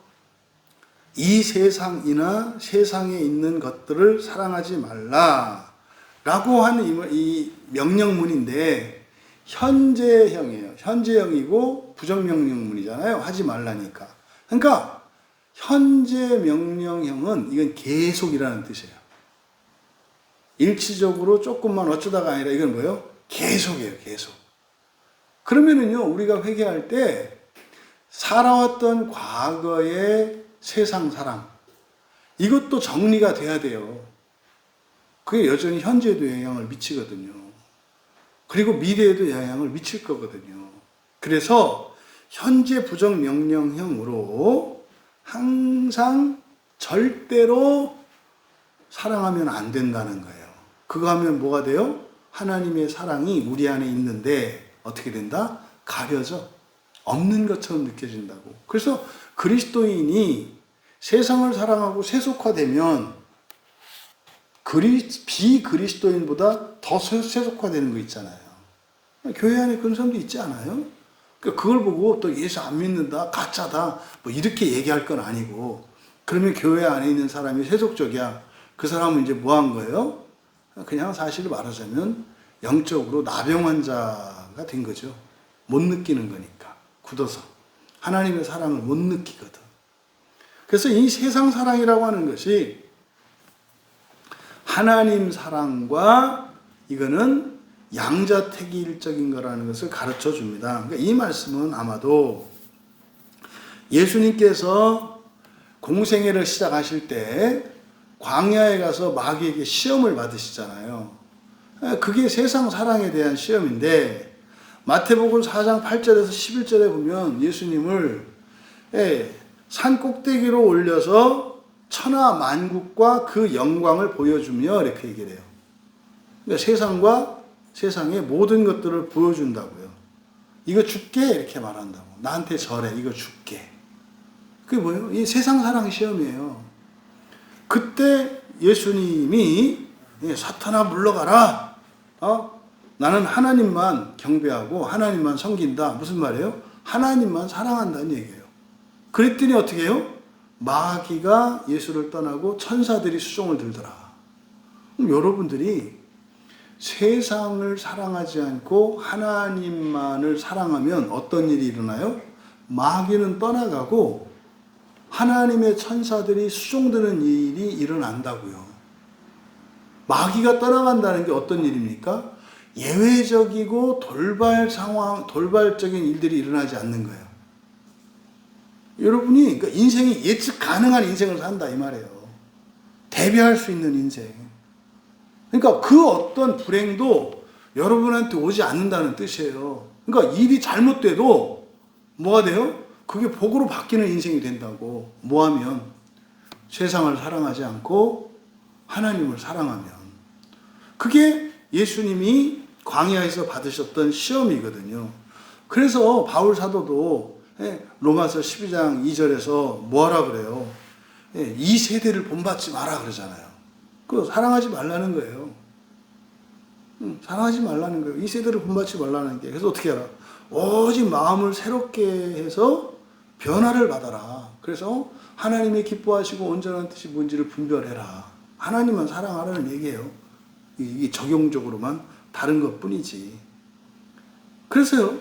이 세상이나 세상에 있는 것들을 사랑하지 말라라고 하는 이 명령문인데 현재형이에요. 현재형이고 부정명령문이잖아요. 하지 말라니까. 그러니까 현재 명령형은 이건 계속이라는 뜻이에요. 일시적으로 조금만 어쩌다가 아니라 이건 뭐예요? 계속이에요. 계속. 그러면은요, 우리가 회개할 때 살아왔던 과거의 세상 사랑, 이것도 정리가 돼야 돼요. 그게 여전히 현재에도 영향을 미치거든요. 그리고 미래에도 영향을 미칠 거거든요. 그래서 현재 부정명령형으로 항상 절대로 사랑하면 안 된다는 거예요. 그거 하면 뭐가 돼요? 하나님의 사랑이 우리 안에 있는데 어떻게 된다? 가려져. 없는 것처럼 느껴진다고. 그래서 그리스도인이 세상을 사랑하고 세속화되면 비그리스도인보다 더 세속화되는 거 있잖아요. 교회 안에 그런 사람도 있지 않아요? 그러니까 그걸 보고 또 예수 안 믿는다, 가짜다, 뭐 이렇게 얘기할 건 아니고, 그러면 교회 안에 있는 사람이 세속적이야. 그 사람은 이제 뭐 한 거예요? 그냥 사실을 말하자면 영적으로 나병 환자가 된 거죠. 못 느끼는 거니까. 굳어서. 하나님의 사랑을 못 느끼거든. 그래서 이 세상 사랑이라고 하는 것이 하나님 사랑과 이거는 양자택일적인 거라는 것을 가르쳐 줍니다. 그러니까 이 말씀은 아마도 예수님께서 공생애를 시작하실 때 광야에 가서 마귀에게 시험을 받으시잖아요. 그게 세상 사랑에 대한 시험인데, 마태복음 4장 8절에서 11절에 보면 예수님을 산 꼭대기로 올려서 천하 만국과 그 영광을 보여주며 이렇게 얘기를 해요. 그러니까 세상과 세상의 모든 것들을 보여준다고요. 이거 줄게 이렇게 말한다고. 나한테 절해. 이거 줄게. 그게 뭐예요? 이 세상 사랑 시험이에요. 그때 예수님이 사탄아 물러가라. 나는 하나님만 경배하고 하나님만 섬긴다. 무슨 말이에요? 하나님만 사랑한다는 얘기예요. 그랬더니 어떻게 해요? 마귀가 예수를 떠나고 천사들이 수종을 들더라. 그럼 여러분들이 세상을 사랑하지 않고 하나님만을 사랑하면 어떤 일이 일어나요? 마귀는 떠나가고 하나님의 천사들이 수종드는 일이 일어난다고요. 마귀가 떠나간다는 게 어떤 일입니까? 예외적이고 돌발적인 일들이 일어나지 않는 거예요. 여러분이 그러니까 인생이 예측 가능한 인생을 산다 이 말이에요. 대비할 수 있는 인생. 그러니까 그 어떤 불행도 여러분한테 오지 않는다는 뜻이에요. 그러니까 일이 잘못돼도 뭐가 돼요? 그게 복으로 바뀌는 인생이 된다고. 뭐하면? 세상을 사랑하지 않고 하나님을 사랑하면. 그게 예수님이 광야에서 받으셨던 시험이거든요. 그래서 바울 사도도 로마서 12장 2절에서 뭐하라 그래요? 이 세대를 본받지 마라 그러잖아요. 그거 사랑하지 말라는 거예요. 사랑하지 말라는 거예요. 이 세대를 본받지 말라는 게. 그래서 어떻게 하라? 오직 마음을 새롭게 해서 변화를 받아라. 그래서 하나님이 기뻐하시고 온전한 뜻이 뭔지를 분별해라. 하나님만 사랑하라는 얘기예요. 이게 적용적으로만 다른 것 뿐이지. 그래서요,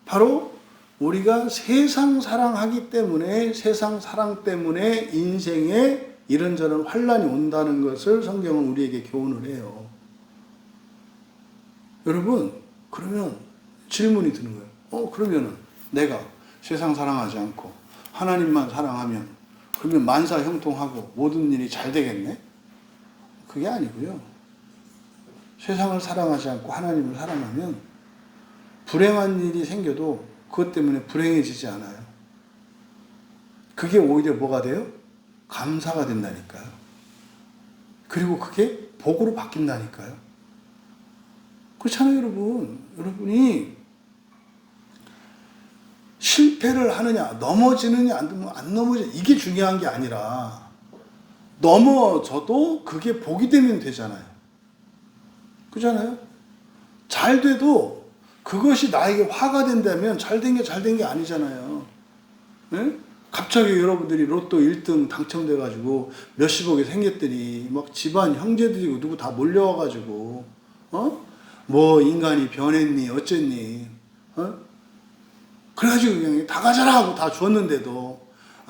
바로 우리가 세상 사랑하기 때문에 세상 사랑 때문에 인생에 이런저런 환란이 온다는 것을 성경은 우리에게 교훈을 해요. 여러분, 그러면 질문이 드는 거예요. 그러면은 내가 세상 사랑하지 않고 하나님만 사랑하면 그러면 만사 형통하고 모든 일이 잘 되겠네? 그게 아니고요. 세상을 사랑하지 않고 하나님을 사랑하면 불행한 일이 생겨도 그것 때문에 불행해지지 않아요. 그게 오히려 뭐가 돼요? 감사가 된다니까요. 그리고 그게 복으로 바뀐다니까요. 그렇잖아요, 여러분. 여러분이 실패를 하느냐, 넘어지느냐, 안 넘어지느냐, 이게 중요한 게 아니라 넘어져도 그게 복이 되면 되잖아요. 그렇잖아요? 잘 돼도 그것이 나에게 화가 된다면 잘 된 게 아니잖아요. 네? 갑자기 여러분들이 로또 1등 당첨돼가지고 몇십억이 생겼더니 막 집안 형제들이고 누구 다 몰려와가지고 뭐 인간이 변했니 어쨌니 그래가지고 그냥 다 가져라 하고 다 줬는데도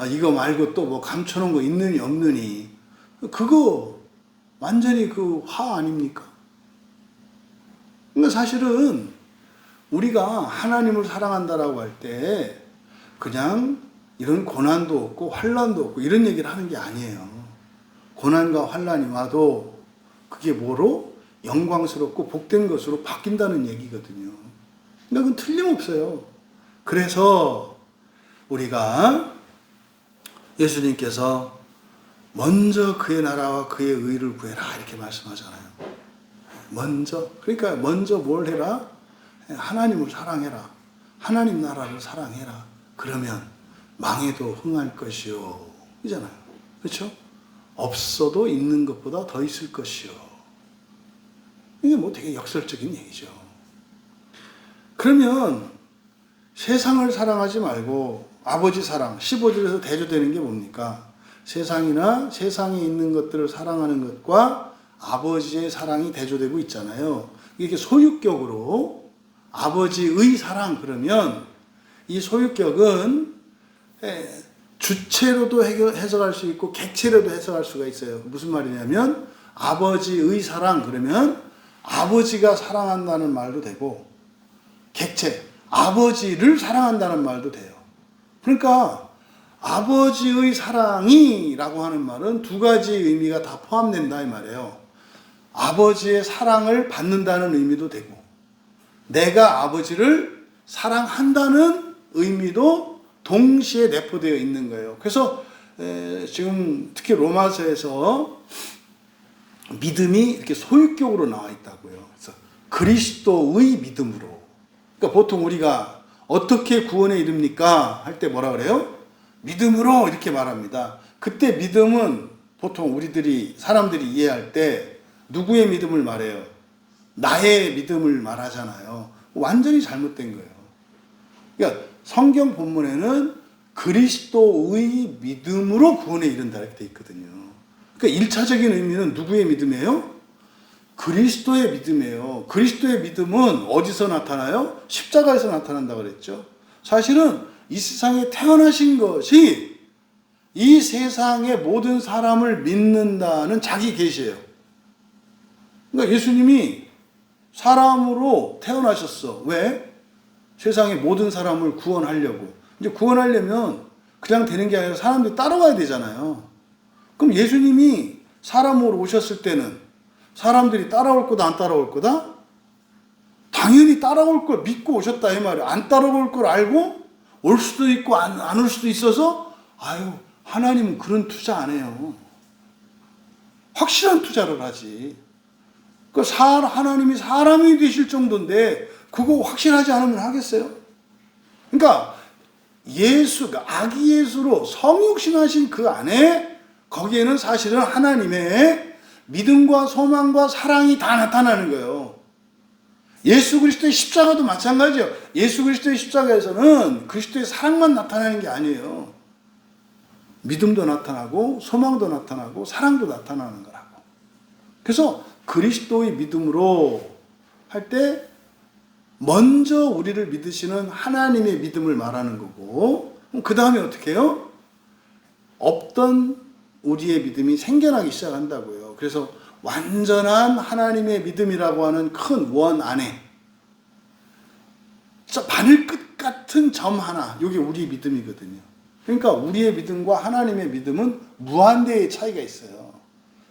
이거 말고 또 뭐 감춰놓은 거 있느니 없느니 그거 완전히 그 화 아닙니까? 그러니까 사실은 우리가 하나님을 사랑한다라고 할 때 그냥 이런 고난도 없고 환란도 없고 이런 얘기를 하는 게 아니에요. 고난과 환란이 와도 그게 뭐로? 영광스럽고 복된 것으로 바뀐다는 얘기거든요. 그러니까 그건 틀림없어요. 그래서 우리가 예수님께서 먼저 그의 나라와 그의 의를 구해라 이렇게 말씀하잖아요. 그러니까 먼저 뭘 해라? 하나님을 사랑해라. 하나님 나라를 사랑해라. 그러면 망해도 흥할 것이요. 이잖아요. 그렇죠? 없어도 있는 것보다 더 있을 것이요. 이게 뭐 되게 역설적인 얘기죠. 그러면 세상을 사랑하지 말고 아버지 사랑, 15절에서 대조되는 게 뭡니까? 세상이나 세상에 있는 것들을 사랑하는 것과 아버지의 사랑이 대조되고 있잖아요. 이렇게 소유격으로 아버지의 사랑 그러면 이 소유격은 주체로도 해석할 수 있고 객체로도 해석할 수가 있어요. 무슨 말이냐면 아버지의 사랑 그러면 아버지가 사랑한다는 말도 되고 객체, 아버지를 사랑한다는 말도 돼요. 그러니까 아버지의 사랑이라고 하는 말은 두 가지 의미가 다 포함된다 이 말이에요. 아버지의 사랑을 받는다는 의미도 되고 내가 아버지를 사랑한다는 의미도 동시에 내포되어 있는 거예요. 그래서 지금 특히 로마서에서 믿음이 이렇게 소유격으로 나와 있다고요. 그래서 그리스도의 믿음으로. 그러니까 보통 우리가 어떻게 구원에 이릅니까? 할 때 뭐라 그래요? 믿음으로 이렇게 말합니다. 그때 믿음은 보통 사람들이 이해할 때 누구의 믿음을 말해요? 나의 믿음을 말하잖아요. 완전히 잘못된 거예요. 그러니까 성경 본문에는 그리스도의 믿음으로 구원에 이른다 이렇게 돼 있거든요. 그러니까 1차적인 의미는 누구의 믿음이에요? 그리스도의 믿음이에요. 그리스도의 믿음은 어디서 나타나요? 십자가에서 나타난다고 그랬죠. 사실은 이 세상에 태어나신 것이 이 세상의 모든 사람을 믿는다는 자기 계시예요. 그러니까 예수님이 사람으로 태어나셨어. 왜? 세상의 모든 사람을 구원하려고. 이제 구원하려면 그냥 되는 게 아니라 사람들이 따라와야 되잖아요. 그럼 예수님이 사람으로 오셨을 때는 사람들이 따라올 거다 안 따라올 거다? 당연히 따라올 걸 믿고 오셨다 이 말이에요. 안 따라올 걸 알고 올 수도 있고 안 올 수도 있어서 하나님은 그런 투자 안 해요. 확실한 투자를 하지. 하나님이 사람이 되실 정도인데 그거 확실하지 않으면 하겠어요? 그러니까 아기 예수로 성육신하신 그 안에 거기에는 사실은 하나님의 믿음과 소망과 사랑이 다 나타나는 거예요. 예수 그리스도의 십자가도 마찬가지예요. 예수 그리스도의 십자가에서는 그리스도의 사랑만 나타나는 게 아니에요. 믿음도 나타나고 소망도 나타나고 사랑도 나타나는 거라고. 그래서 그리스도의 믿음으로 할 때 먼저 우리를 믿으시는 하나님의 믿음을 말하는 거고, 그 다음에 어떻게 해요? 없던 우리의 믿음이 생겨나기 시작한다고요. 그래서 완전한 하나님의 믿음이라고 하는 큰 원 안에 바늘끝 같은 점 하나, 이게 우리의 믿음이거든요. 그러니까 우리의 믿음과 하나님의 믿음은 무한대의 차이가 있어요.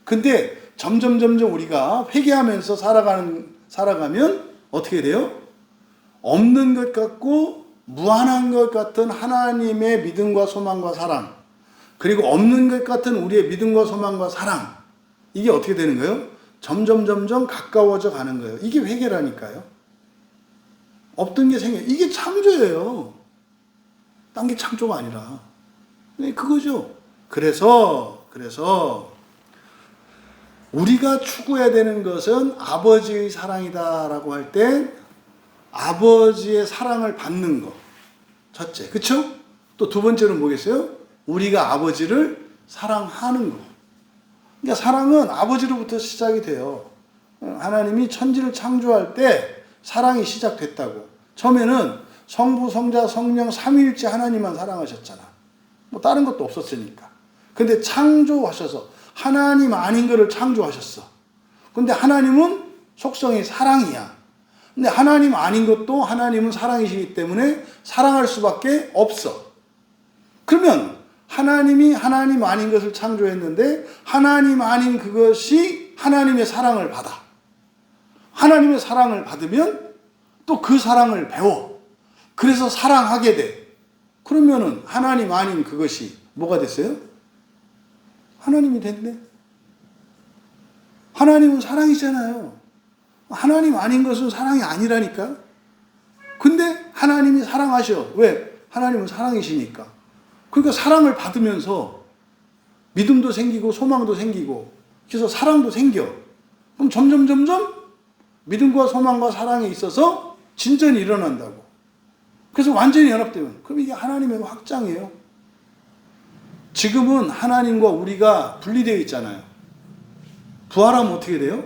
근데 점점 우리가 회개하면서 살아가면 어떻게 돼요? 없는 것 같고 무한한 것 같은 하나님의 믿음과 소망과 사랑, 그리고 없는 것 같은 우리의 믿음과 소망과 사랑, 이게 어떻게 되는 거예요? 점점 가까워져 가는 거예요. 이게 회개라니까요. 없던 게 생겨. 이게 창조예요. 딴 게 창조가 아니라. 네, 그거죠. 그래서 우리가 추구해야 되는 것은 아버지의 사랑이다라고 할 때 아버지의 사랑을 받는 것. 첫째. 그쵸? 또 두 번째는 뭐겠어요? 우리가 아버지를 사랑하는 것. 그러니까 사랑은 아버지로부터 시작이 돼요. 하나님이 천지를 창조할 때 사랑이 시작됐다고. 처음에는 성부, 성자, 성령, 삼위일체 하나님만 사랑하셨잖아. 뭐 다른 것도 없었으니까. 근데 창조하셔서 하나님 아닌 거를 창조하셨어. 근데 하나님은 속성이 사랑이야. 근데 하나님 아닌 것도 하나님은 사랑이시기 때문에 사랑할 수밖에 없어. 그러면 하나님이 하나님 아닌 것을 창조했는데 하나님 아닌 그것이 하나님의 사랑을 받아. 하나님의 사랑을 받으면 또 그 사랑을 배워. 그래서 사랑하게 돼. 그러면은 하나님 아닌 그것이 뭐가 됐어요? 하나님이 됐네. 하나님은 사랑이잖아요. 하나님 아닌 것은 사랑이 아니라니까. 근데 하나님이 사랑하셔. 왜? 하나님은 사랑이시니까. 그러니까 사랑을 받으면서 믿음도 생기고 소망도 생기고 그래서 사랑도 생겨. 그럼 점점 믿음과 소망과 사랑에 있어서 진전이 일어난다고. 그래서 완전히 연합되면 그럼 이게 하나님의 확장이에요. 지금은 하나님과 우리가 분리되어 있잖아요. 부활하면 어떻게 돼요?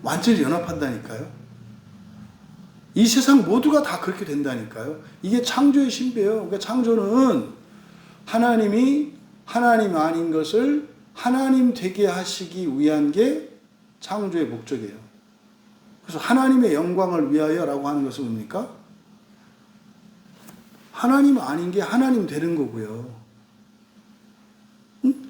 완전히 연합한다니까요. 이 세상 모두가 다 그렇게 된다니까요. 이게 창조의 신비예요. 그러니까 창조는 하나님이 하나님 아닌 것을 하나님 되게 하시기 위한 게 창조의 목적이에요. 그래서 하나님의 영광을 위하여라고 하는 것은 뭡니까? 하나님 아닌 게 하나님 되는 거고요.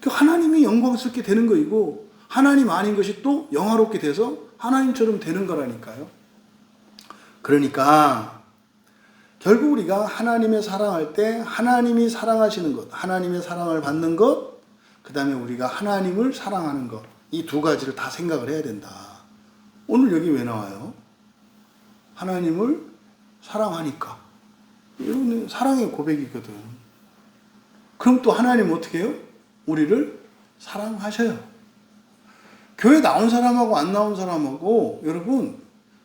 하나님이 영광스럽게 되는 거이고 하나님 아닌 것이 또 영화롭게 돼서 하나님처럼 되는 거라니까요. 그러니까 결국 우리가 하나님의 사랑할 때 하나님이 사랑하시는 것, 하나님의 사랑을 받는 것, 그 다음에 우리가 하나님을 사랑하는 것, 이 두 가지를 다 생각을 해야 된다. 오늘 여기 왜 나와요? 하나님을 사랑하니까. 이건 사랑의 고백이거든. 그럼 또 하나님 어떻게 해요? 우리를 사랑하셔요. 교회 나온 사람하고 안 나온 사람하고 여러분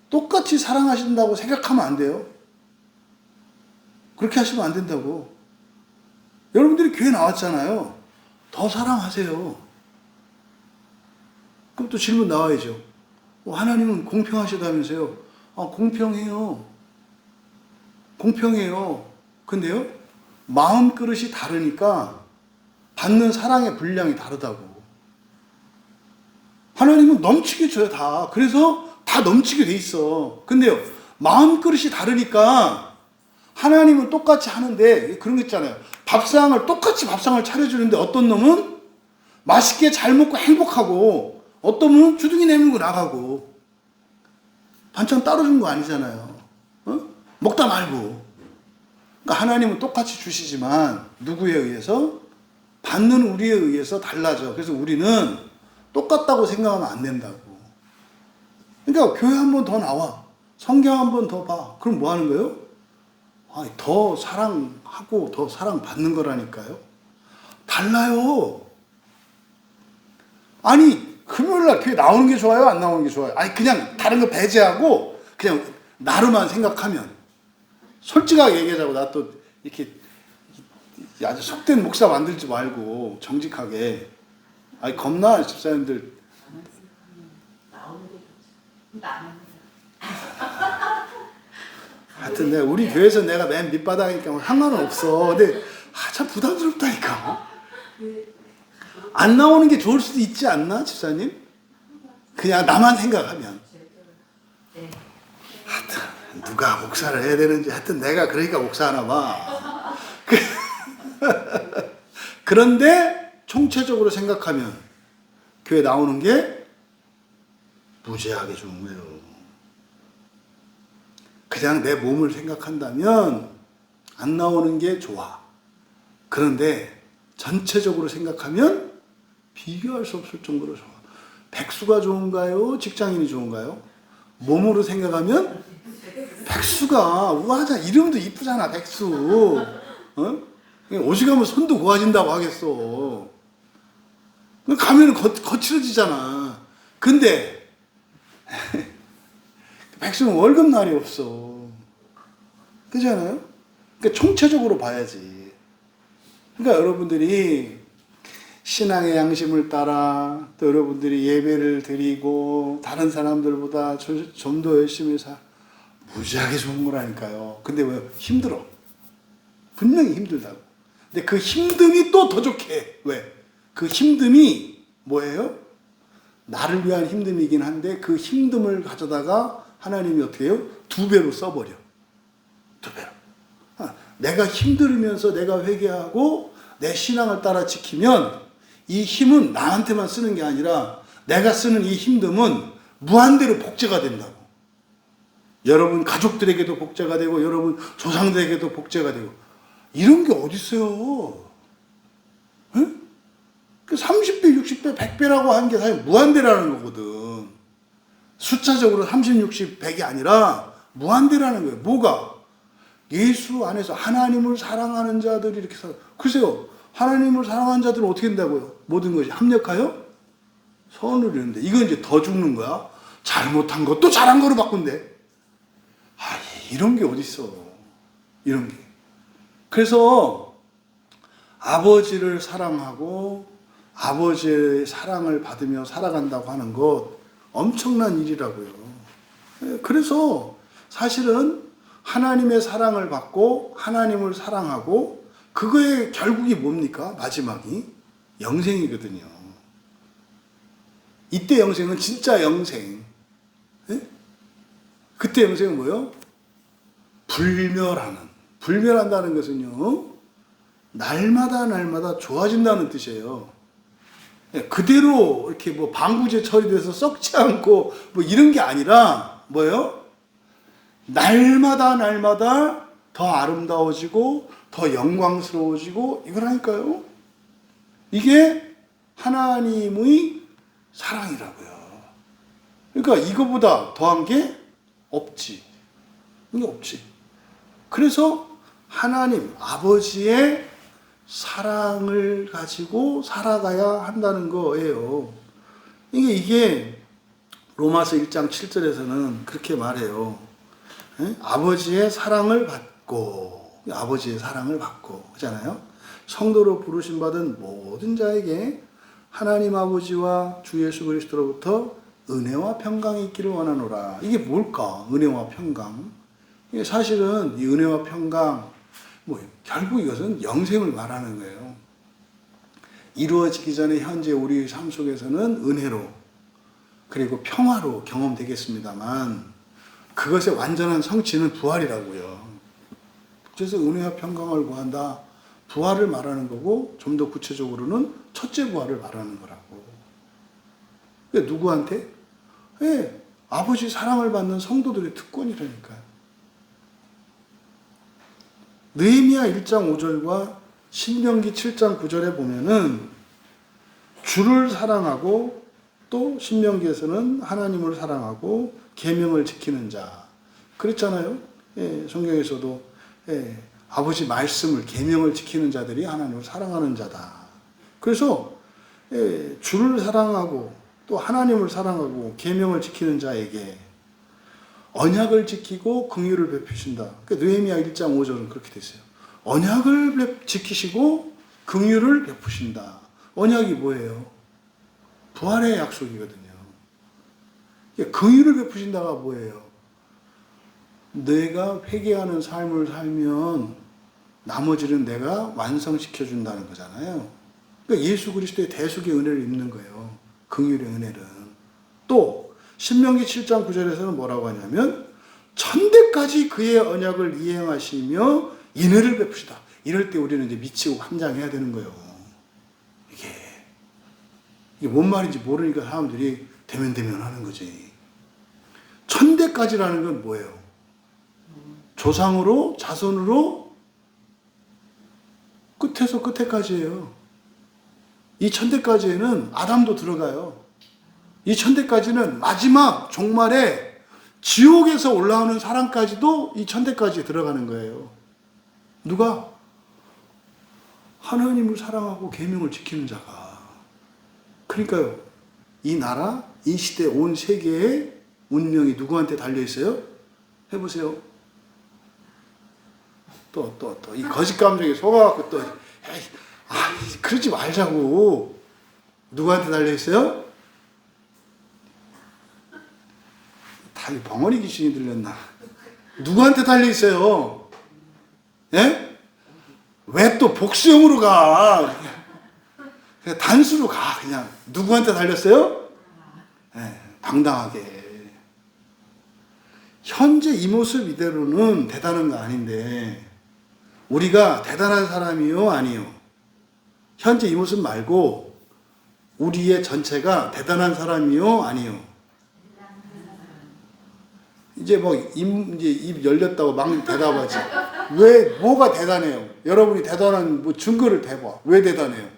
똑같이 사랑하신다고 생각하면 안 돼요. 그렇게 하시면 안 된다고. 여러분들이 교회 나왔잖아요. 더 사랑하세요. 그럼 또 질문 나와야죠. 하나님은 공평하시다면서요. 공평해요. 공평해요. 근데요, 마음 그릇이 다르니까 받는 사랑의 분량이 다르다고. 하나님은 넘치게 줘요, 다. 그래서 다 넘치게 돼 있어. 근데요, 마음 그릇이 다르니까 하나님은 똑같이 하는데 그런 거 있잖아요. 똑같이 밥상을 차려주는데 어떤 놈은 맛있게 잘 먹고 행복하고 어떤 놈은 주둥이 내밀고 나가고. 반찬 따로 준 거 아니잖아요. 먹다 말고. 그러니까 하나님은 똑같이 주시지만 누구에 의해서? 받는 우리에 의해서 달라져. 그래서 우리는 똑같다고 생각하면 안 된다고. 그러니까 교회 한 번 더 나와. 성경 한 번 더 봐. 그럼 뭐 하는 거예요? 더 사랑하고 더 사랑받는 거라니까요. 달라요. 아니, 금요일날 교회 나오는 게 좋아요? 안 나오는 게 좋아요? 그냥 다른 거 배제하고 그냥 나로만 생각하면. 솔직하게 얘기하자고. 나 또 이렇게 아주 속된 목사 만들지 말고 정직하게. 겁나 집사님들. 나오는 게 좋지. 나는 하여튼 내가 우리 교회에서 내가 맨 밑바닥이니까 상관은 없어. 근데 참 부담스럽다니까. 안 나오는 게 좋을 수도 있지 않나, 집사님? 그냥 나만 생각하면. 하여튼 누가 목사를 해야 되는지 하여튼 내가 그러니까 목사하나 봐. 그런데 총체적으로 생각하면 교회 나오는 게 무지하게 좋은 거예요. 그냥 내 몸을 생각한다면 안 나오는 게 좋아. 그런데 전체적으로 생각하면 비교할 수 없을 정도로 좋아. 백수가 좋은가요? 직장인이 좋은가요? 몸으로 생각하면 백수가 우아하자. 이름도 이쁘잖아, 백수. 어? 오직하면 손도 고와진다고 하겠어. 가면 거칠어지잖아. 근데 백수는 월급날이 없어. 그렇잖아요? 그러니까 총체적으로 봐야지. 그러니까 여러분들이 신앙의 양심을 따라 또 여러분들이 예배를 드리고 다른 사람들보다 좀 더 열심히 무지하게 좋은 거라니까요. 근데 왜 힘들어? 분명히 힘들다고. 근데 그 힘듦이 또 더 좋게. 왜? 그 힘듦이 뭐예요? 나를 위한 힘듦이긴 한데 그 힘듦을 가져다가 하나님이 어떻게 해요? 2배로 써버려. 2배로. 내가 힘들으면서 내가 회개하고 내 신앙을 따라 지키면 이 힘은 나한테만 쓰는 게 아니라 내가 쓰는 이 힘듦은 무한대로 복제가 된다고. 여러분 가족들에게도 복제가 되고 여러분 조상들에게도 복제가 되고 이런 게 어디 있어요? 30배, 60배, 100배라고 하는 게 사실 무한대라는 거거든. 숫자적으로 30, 60, 100이 아니라 무한대라는 거예요. 뭐가? 예수 안에서 하나님을 사랑하는 자들이 이렇게 글쎄요. 하나님을 사랑하는 자들은 어떻게 된다고요? 모든 것이 합력하여 선을 이루는데 이건 이제 더 죽는 거야. 잘못한 것도 잘한 거로 바꾼대. 이런 게 어딨어. 이런 게. 그래서 아버지를 사랑하고 아버지의 사랑을 받으며 살아간다고 하는 것 엄청난 일이라고요. 그래서 사실은 하나님의 사랑을 받고 하나님을 사랑하고 그거의 결국이 뭡니까? 마지막이 영생이거든요. 이때 영생은 진짜 영생. 그때 영생은 뭐예요? 불멸한다는 것은요, 날마다 좋아진다는 뜻이에요. 그대로 이렇게 뭐 방부제 처리돼서 썩지 않고 뭐 이런 게 아니라 뭐예요? 날마다 더 아름다워지고 더 영광스러워지고 이거라니까요. 이게 하나님의 사랑이라고요. 그러니까 이거보다 더한 게 없지. 이게 없지. 그래서 하나님 아버지의 사랑을 가지고 살아가야 한다는 거예요. 이게 로마서 1장 7절에서는 그렇게 말해요. 아버지의 사랑을 받고 그렇잖아요. 성도로 부르심 받은 모든 자에게 하나님 아버지와 주 예수 그리스도로부터 은혜와 평강이 있기를 원하노라. 이게 뭘까? 은혜와 평강. 이게 사실은 이 은혜와 평강, 결국 이것은 영생을 말하는 거예요. 이루어지기 전에 현재 우리 삶 속에서는 은혜로 그리고 평화로 경험되겠습니다만 그것의 완전한 성취는 부활이라고요. 그래서 은혜와 평강을 구한다. 부활을 말하는 거고 좀 더 구체적으로는 첫째 부활을 말하는 거라고. 누구한테? 아버지 사랑을 받는 성도들의 특권이라니까요. 느헤미야 1장 5절과 신명기 7장 9절에 보면은 주를 사랑하고 또 신명기에서는 하나님을 사랑하고 계명을 지키는 자 그랬잖아요. 성경에서도 아버지 말씀을 계명을 지키는 자들이 하나님을 사랑하는 자다. 그래서 주를 사랑하고 또 하나님을 사랑하고 계명을 지키는 자에게 언약을 지키고 긍휼을 베푸신다. 그러니까 느헤미야 1장 5절은 그렇게 됐어요. 언약을 지키시고 긍휼을 베푸신다. 언약이 뭐예요? 부활의 약속이거든요. 긍휼을 베푸신다가 뭐예요? 내가 회개하는 삶을 살면 나머지는 내가 완성시켜 준다는 거잖아요. 그러니까 예수 그리스도의 대속의 은혜를 입는 거예요. 긍휼의 은혜를. 또 신명기 7장 9절에서는 뭐라고 하냐면 천대까지 그의 언약을 이행하시며 인애를 베푸시다. 이럴 때 우리는 이제 미치고 환장해야 되는 거예요. 이게 뭔 말인지 모르니까 사람들이 대면대면 하는 거지. 천대까지라는 건 뭐예요? 조상으로 자손으로 끝에서 끝에까지예요. 이 천대까지에는 아담도 들어가요. 이 천대까지는 마지막 종말에 지옥에서 올라오는 사람까지도 이 천대까지에 들어가는 거예요. 누가? 하나님을 사랑하고 계명을 지키는 자가. 그러니까요, 이 나라, 이 시대, 온 세계의 운명이 누구한테 달려있어요? 해보세요. 이 거짓 감정에 속아갖고 또, 그러지 말자고. 누구한테 달려있어요? 다 벙어리 귀신이 들렸나? 누구한테 달려있어요? 예? 왜 또 복수형으로 가? 그냥 단수로 가, 그냥. 누구한테 달렸어요? 네, 당당하게. 현재 이 모습 이대로는 대단한 거 아닌데, 우리가 대단한 사람이요? 아니요? 현재 이 모습 말고, 우리의 전체가 대단한 사람이요? 아니요? 이제 이제 입 열렸다고 막 대답하지. 왜, 뭐가 대단해요? 여러분이 대단한 증거를 대봐. 왜 대단해요?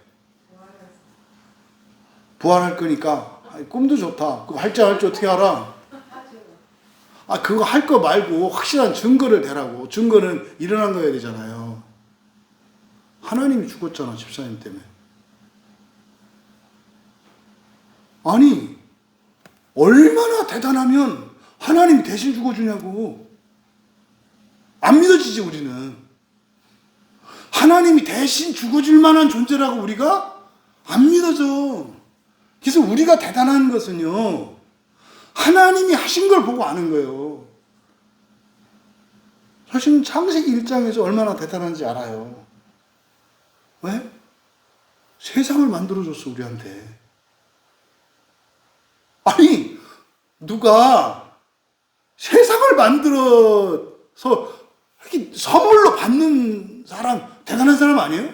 부활할 거니까. 꿈도 좋다. 그거 할지 어떻게 알아? 그거 할 거 말고 확실한 증거를 대라고. 증거는 일어난 거여야 되잖아요. 하나님이 죽었잖아, 집사님 때문에. 아니, 얼마나 대단하면 하나님이 대신 죽어주냐고. 안 믿어지지, 우리는. 하나님이 대신 죽어줄 만한 존재라고 우리가 안 믿어져. 그래서 우리가 대단한 것은요, 하나님이 하신 걸 보고 아는 거예요. 사실은 창세기 1장에서 얼마나 대단한지 알아요. 왜? 세상을 만들어줬어, 우리한테. 아니, 누가 세상을 만들어서 이렇게 선물로 받는 사람, 대단한 사람 아니에요?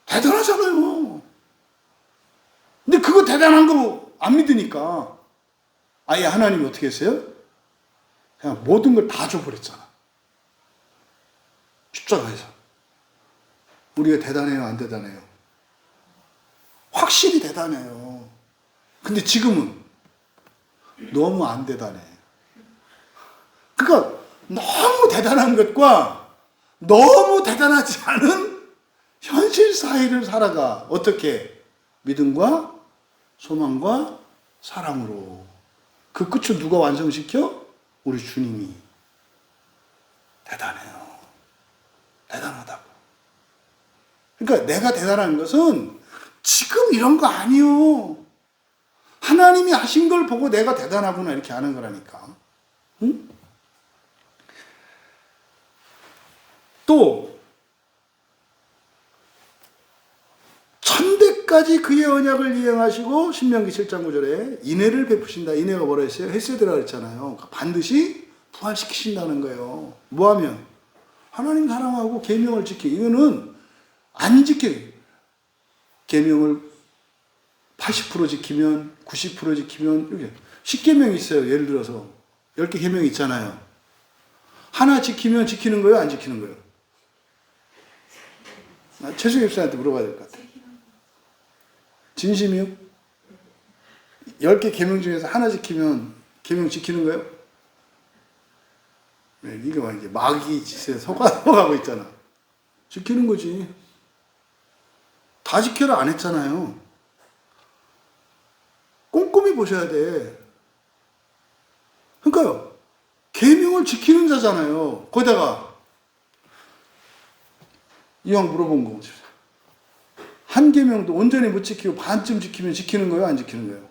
대단하잖아요. 근데 그거 대단한 거 안 믿으니까 아예 하나님이 어떻게 했어요? 그냥 모든 걸 다 줘버렸잖아. 십자가에서. 우리가 대단해요, 안 대단해요? 확실히 대단해요. 근데 지금은 너무 안 대단해. 그러니까 너무 대단한 것과 너무 대단하지 않은 현실 사회를 살아가. 어떻게? 믿음과 소망과 사랑으로. 그 끝을 누가 완성시켜? 우리 주님이. 대단해요. 대단하다고. 그러니까 내가 대단한 것은 지금 이런 거 아니요. 하나님이 하신 걸 보고 내가 대단하구나 이렇게 아는 거라니까. 응? 또 천대까지 그의 언약을 이행하시고 신명기 7장 9절에 인애를 베푸신다. 인애가 뭐라 했어요? 헤세드라 그랬잖아요. 반드시 부활시키신다는 거예요. 뭐하면? 하나님 사랑하고 계명을 지키. 이거는 안 지켜. 계명을 80% 지키면 90% 지키면 이렇게 10계명이 있어요. 예를 들어서 10개 계명이 있잖아요. 하나 지키면 지키는 거예요? 안 지키는 거예요? 최수 집사한테 물어봐야 될 것 같아요. 진심이요? 10개 계명 중에서 하나 지키면 계명 지키는 거예요? 네, 이게 막 이제 마귀 짓에 속아가고 있잖아. 지키는 거지. 다 지켜라 안 했잖아요. 꼼꼼히 보셔야 돼. 그러니까요. 계명을 지키는 자잖아요. 거기다가 이왕 물어본 거. 한 계명도 온전히 못 지키고 반쯤 지키면 지키는 거예요? 안 지키는 거예요?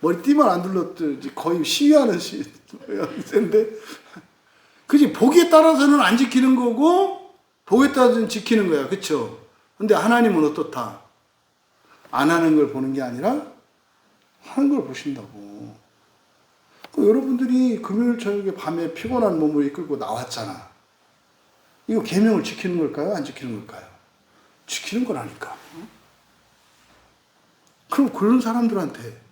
머리띠만 안 둘렀지 거의 시위하는 시인데, 그지? 복에 따라서는 안 지키는 거고 복에 따라서는 지키는 거야, 그렇죠? 근데 하나님은 어떻다? 안 하는 걸 보는 게 아니라 하는 걸 보신다고. 여러분들이 금요일 저녁에 밤에 피곤한 몸을 이끌고 나왔잖아. 이거 계명을 지키는 걸까요? 안 지키는 걸까요? 지키는 거라니까. 그럼 그런 사람들한테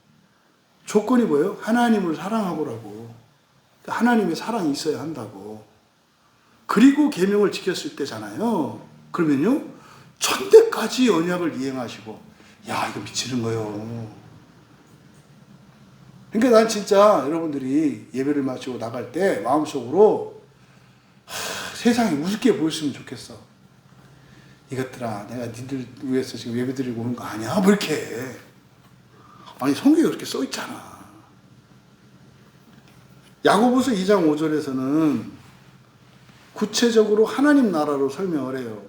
조건이 뭐예요? 하나님을 사랑하고라고. 하나님의 사랑이 있어야 한다고. 그리고 계명을 지켰을 때잖아요. 그러면요, 천대까지 언약을 이행하시고, 야, 이거 미치는 거예요. 그러니까 난 진짜 여러분들이 예배를 마치고 나갈 때 마음속으로 세상이 우습게 보였으면 좋겠어. 이것들아, 내가 니들 위해서 지금 예배 드리고 오는 거 아니야? 뭐 이렇게. 아니, 성경에 그렇게 써 있잖아. 야고보서 2장 5절에서는 구체적으로 하나님 나라로 설명을 해요.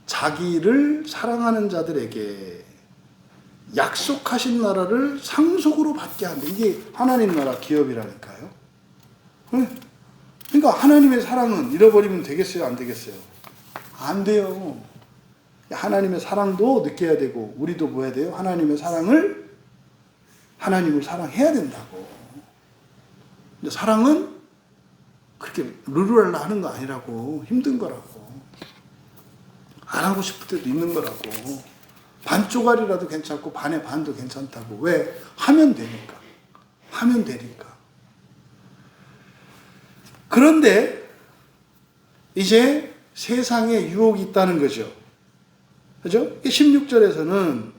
자기를 사랑하는 자들에게 약속하신 나라를 상속으로 받게 한다. 이게 하나님 나라 기업이라니까요. 그러니까 하나님의 사랑은 잃어버리면 되겠어요? 안 되겠어요? 안 돼요. 하나님의 사랑도 느껴야 되고, 우리도 뭐 해야 돼요? 하나님을 사랑해야 된다고. 근데 사랑은 그렇게 룰루랄라 하는 거 아니라고. 힘든 거라고. 안 하고 싶을 때도 있는 거라고. 반 쪼가리라도 괜찮고 반의 반도 괜찮다고. 왜? 하면 되니까. 하면 되니까. 그런데 이제 세상에 유혹이 있다는 거죠. 그죠? 16절에서는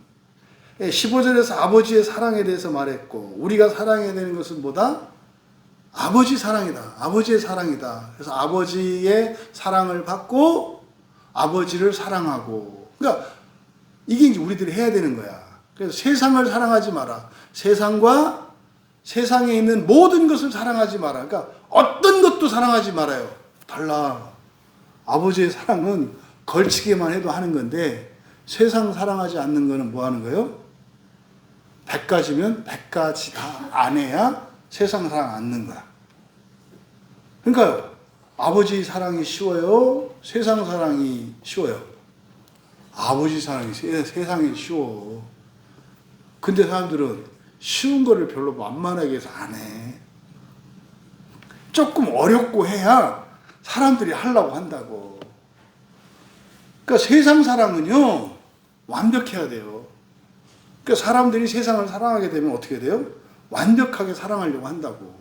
15절에서 아버지의 사랑에 대해서 말했고, 우리가 사랑해야 되는 것은 뭐다? 아버지 사랑이다. 아버지의 사랑이다. 그래서 아버지의 사랑을 받고 아버지를 사랑하고. 그러니까 이게 이제 우리들이 해야 되는 거야. 그래서 세상을 사랑하지 마라. 세상과 세상에 있는 모든 것을 사랑하지 마라. 그러니까 어떤 것도 사랑하지 말아요. 달라. 아버지의 사랑은 걸치기만 해도 하는 건데, 세상 사랑하지 않는 거는 뭐 하는 거예요? 100가지면 100가지 다 안 해야 세상 사랑 않는 거야. 그러니까요, 아버지 사랑이 쉬워요? 세상 사랑이 쉬워요? 아버지 사랑이 세상이 쉬워. 근데 사람들은 쉬운 거를 별로 만만하게 해서 안 해. 조금 어렵고 해야 사람들이 하려고 한다고. 그러니까 세상 사랑은요, 완벽해야 돼요. 그러니까 사람들이 세상을 사랑하게 되면 어떻게 돼요? 완벽하게 사랑하려고 한다고.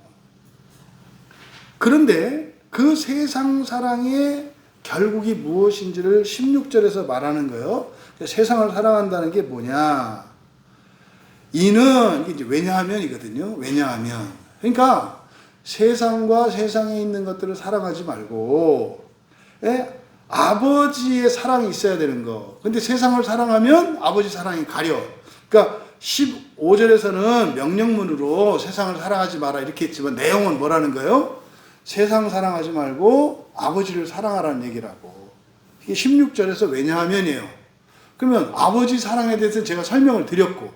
그런데 그 세상 사랑의 결국이 무엇인지를 16절에서 말하는 거예요. 세상을 사랑한다는 게 뭐냐? 이는 이제 왜냐하면이거든요. 왜냐하면. 그러니까 세상과 세상에 있는 것들을 사랑하지 말고, 아버지의 사랑이 있어야 되는 거. 근데 세상을 사랑하면 아버지 사랑이 가려. 그러니까 15절에서는 명령문으로 세상을 사랑하지 마라 이렇게 했지만, 내용은 뭐라는 거예요? 세상 사랑하지 말고 아버지를 사랑하라는 얘기라고. 이게 16절에서 왜냐하면이에요. 그러면 아버지 사랑에 대해서 제가 설명을 드렸고,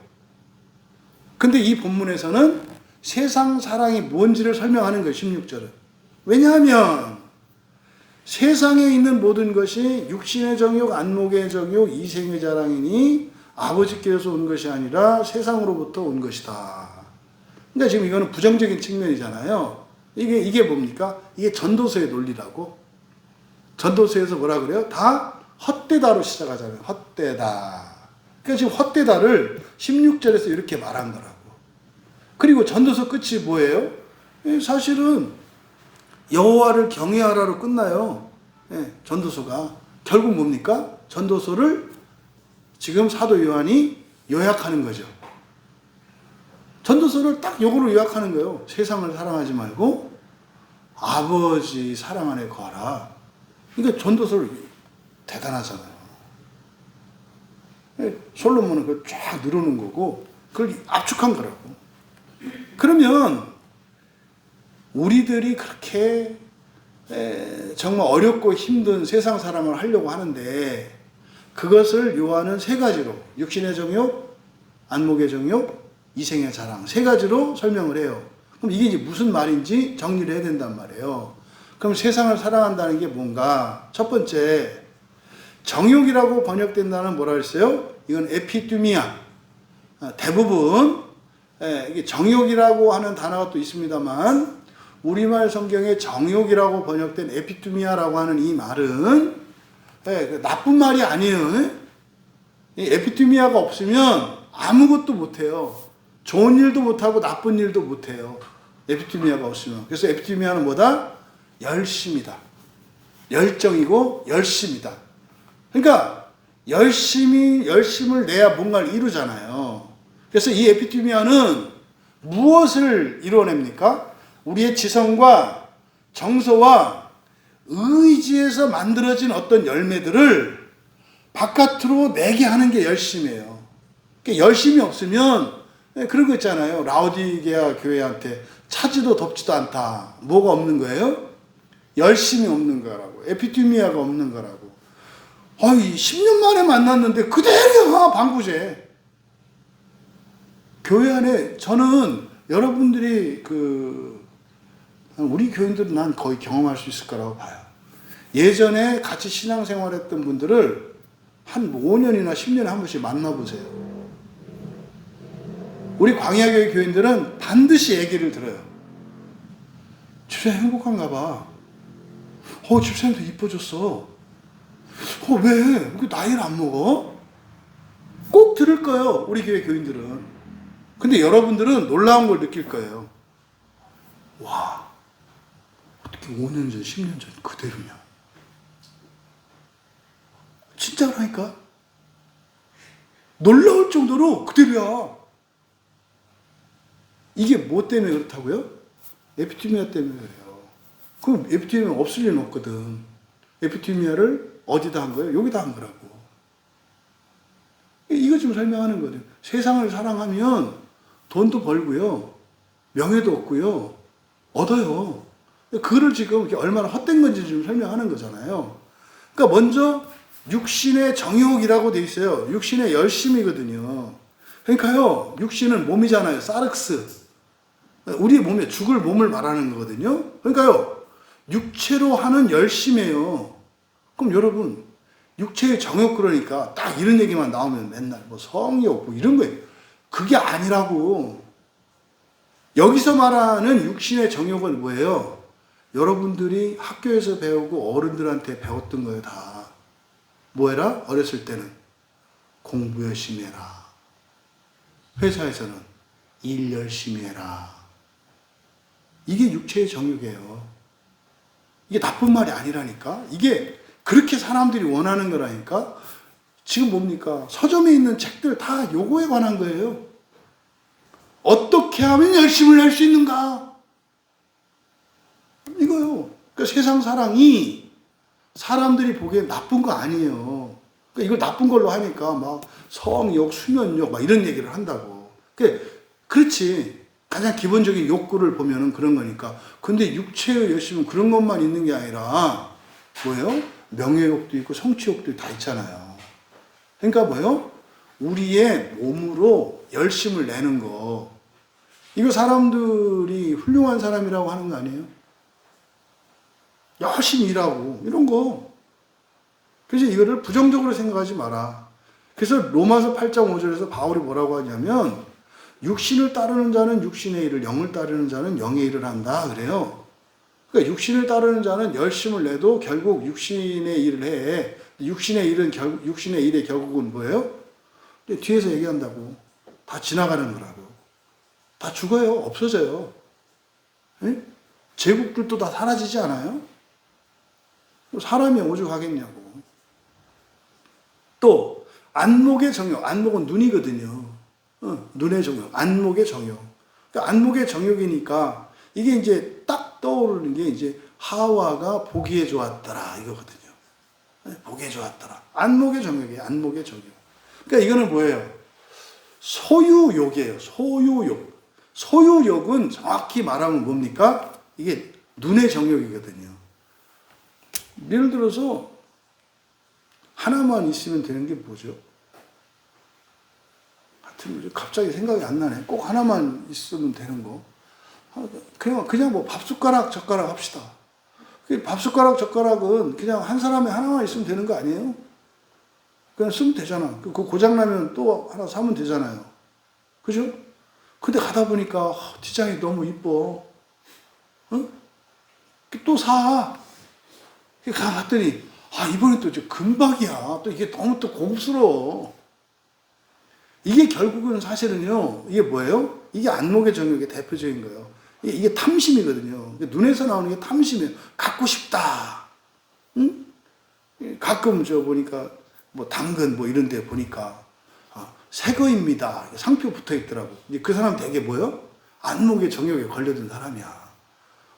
근데 이 본문에서는 세상 사랑이 뭔지를 설명하는 거예요. 16절은. 왜냐하면 세상에 있는 모든 것이 육신의 정욕, 안목의 정욕, 이생의 자랑이니 아버지께서 온 것이 아니라 세상으로부터 온 것이다. 그러니까 지금 이거는 부정적인 측면이잖아요. 이게 뭡니까? 이게 전도서의 논리라고. 전도서에서 뭐라 그래요? 다 헛되다로 시작하잖아요. 헛되다. 그러니까 지금 헛되다를 16절에서 이렇게 말한 거라고. 그리고 전도서 끝이 뭐예요? 사실은 여호와를 경외하라로 끝나요. 전도서가. 결국 뭡니까? 전도서를 지금 사도 요한이 요약하는 거죠. 전도서를 딱 요거로 요약하는 거예요. 세상을 사랑하지 말고 아버지 사랑 안에 거하라. 그러니까 전도서를 대단하잖아요. 솔로몬은 그걸 쫙 늘어놓은 거고, 그걸 압축한 거라고. 그러면 우리들이 그렇게 정말 어렵고 힘든 세상 사랑을 하려고 하는데, 그것을 요한은 세 가지로, 육신의 정욕, 안목의 정욕, 이생의 자랑. 세 가지로 설명을 해요. 그럼 이게 이제 무슨 말인지 정리를 해야 된단 말이에요. 그럼 세상을 사랑한다는 게 뭔가? 첫 번째, 정욕이라고 번역된다는 뭐라 그랬어요? 이건 에피투미아. 대부분 이게 정욕이라고 하는 단어가 또 있습니다만 우리말 성경에 정욕이라고 번역된 에피투미아라고 하는 이 말은 나쁜 말이 아니에요. 이 에피투미아가 없으면 아무것도 못해요. 좋은 일도 못하고 나쁜 일도 못해요. 에피투미아가 없으면. 그래서 에피투미아는 뭐다? 열심이다. 열정이고 열심이다. 그러니까 열심을 내야 뭔가를 이루잖아요. 그래서 이 에피투미아는 무엇을 이뤄냅니까? 우리의 지성과 정서와 의지에서 만들어진 어떤 열매들을 바깥으로 내게 하는 게 열심이에요. 그러니까 열심이 없으면 그런 거 있잖아요. 라오디게아 교회한테 차지도 덥지도 않다. 뭐가 없는 거예요? 열심이 없는 거라고. 에피투미아가 없는 거라고. 10년 만에 만났는데 그대로야, 방부제. 교회 안에 저는 여러분들이 우리 교인들은 난 거의 경험할 수 있을 거라고 봐요. 예전에 같이 신앙생활했던 분들을 한 5년이나 10년에 한 번씩 만나보세요. 우리 광야교회 교인들은 반드시 얘기를 들어요. 집사님 행복한가 봐. 집사님도 이뻐졌어. 왜 나이를 안 먹어? 꼭 들을 거예요, 우리 교회 교인들은. 근데 여러분들은 놀라운 걸 느낄 거예요. 와, 어떻게 5년 전, 10년 전 그대로냐. 진짜라니까. 놀라울 정도로 그대로야. 이게 뭐 때문에 그렇다고요? 에피투미아 때문에 그래요. 그럼 에피투미아 없을 리는 없거든. 에피투미아를 어디다 한 거예요? 여기다 한 거라고. 이거 좀 설명하는 거예요. 세상을 사랑하면 돈도 벌고요. 명예도 얻고요. 얻어요. 그거를 지금 얼마나 헛된 건지 좀 설명하는 거잖아요. 그러니까 먼저 육신의 정욕이라고 돼 있어요. 육신의 열심이거든요. 그러니까요, 육신은 몸이잖아요. 사륵스. 우리 몸에 죽을 몸을 말하는 거거든요. 그러니까요, 육체로 하는 열심이에요. 그럼 여러분, 육체의 정욕, 그러니까 딱 이런 얘기만 나오면 맨날 뭐 성이 없고 이런 거예요. 그게 아니라고. 여기서 말하는 육신의 정욕은 뭐예요? 여러분들이 학교에서 배우고 어른들한테 배웠던 거예요, 다. 뭐해라? 어렸을 때는 공부 열심히 해라. 회사에서는 일 열심히 해라. 이게 육체의 정욕이에요. 이게 나쁜 말이 아니라니까. 이게 그렇게 사람들이 원하는 거라니까. 지금 뭡니까? 서점에 있는 책들 다 요거에 관한 거예요. 어떻게 하면 열심을 낼 수 있는가? 이거요. 그러니까 세상 사랑이 사람들이 보기엔 나쁜 거 아니에요. 그러니까 이걸 나쁜 걸로 하니까 막 성욕, 수면욕 막 이런 얘기를 한다고. 그렇지. 가장 기본적인 욕구를 보면은 그런 거니까. 근데 육체의 열심은 그런 것만 있는 게 아니라 뭐예요? 명예욕도 있고 성취욕도 다 있잖아요. 그러니까 뭐예요? 우리의 몸으로 열심을 내는 거. 이거 사람들이 훌륭한 사람이라고 하는 거 아니에요? 열심히 일하고 이런 거. 그래서 이거를 부정적으로 생각하지 마라. 그래서 로마서 8장 5절에서 바울이 뭐라고 하냐면 육신을 따르는 자는 육신의 일을, 영을 따르는 자는 영의 일을 한다 그래요. 그러니까 육신을 따르는 자는 열심을 내도 결국 육신의 일을 해. 육신의 일의 결국은 뭐예요? 뒤에서 얘기한다고. 다 지나가는 거라고. 다 죽어요. 없어져요. 에? 제국들도 다 사라지지 않아요? 사람이 오죽하겠냐고. 또 안목의 정욕. 안목은 눈이거든요. 눈의 정욕. 안목의 정욕. 그러니까 안목의 정욕이니까 이게 이제 딱 떠오르는 게 이제 하와가 보기에 좋았더라 이거거든요. 보기에 좋았더라. 안목의 정욕이에요. 안목의 정욕. 그러니까 이거는 뭐예요? 소유욕이에요. 소유욕. 소유욕은 정확히 말하면 뭡니까? 이게 눈의 정욕이거든요. 예를 들어서 하나만 있으면 되는 게 뭐죠? 하여튼 갑자기 생각이 안 나네. 꼭 하나만 있으면 되는 거. 그냥 뭐 밥숟가락 젓가락 합시다. 밥숟가락 젓가락은 그냥 한 사람에 하나만 있으면 되는 거 아니에요? 그냥 쓰면 되잖아. 그 고장나면 또 하나 사면 되잖아요. 그죠? 근데 가다 보니까 디자인이 너무 이뻐. 어? 또 사. 가봤더니 이번에 또 금박이야. 또 이게 너무 또 고급스러워. 이게 결국은 사실은요. 이게 뭐예요? 이게 안목의 정욕의 대표적인 거예요. 이게 탐심이거든요. 눈에서 나오는 게 탐심이에요. 갖고 싶다. 응? 가끔 보니까 뭐 당근 뭐 이런 데 보니까 새 거입니다. 상표 붙어 있더라고. 그 사람 되게 뭐요? 안목의 정욕에 걸려든 사람이야.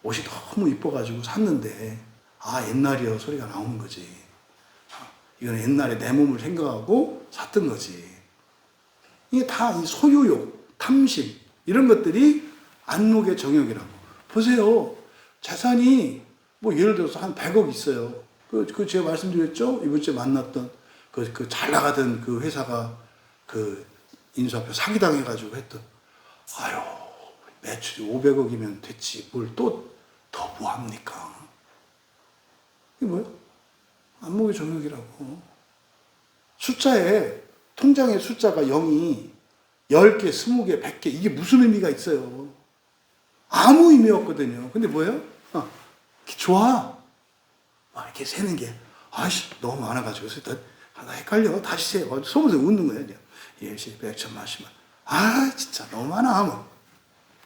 옷이 너무 이뻐가지고 샀는데 옛날이요 소리가 나오는 거지. 이건 옛날에 내 몸을 생각하고 샀던 거지. 이게 다 이 소유욕, 탐심 이런 것들이 안목의 정욕이라고. 보세요. 재산이 뭐 예를 들어서 한 100억 있어요. 그 제가 말씀드렸죠? 이번 주에 만났던 그 잘 나가던 그 회사가 그 인수합병 사기당해가지고 했던 매출이 500억이면 됐지. 뭘 또 더 뭐합니까? 이게 뭐예요? 안목의 정욕이라고. 숫자에 통장에 숫자가 0이 10개, 20개, 100개 이게 무슨 의미가 있어요? 아무 의미 없거든요. 근데 뭐예요? 좋아. 이렇게 세는 게 너무 많아가지고 나 헷갈려. 다시 세. 속으로 웃는 거예요. 일시, 백천, 만십만. 진짜 너무 많아.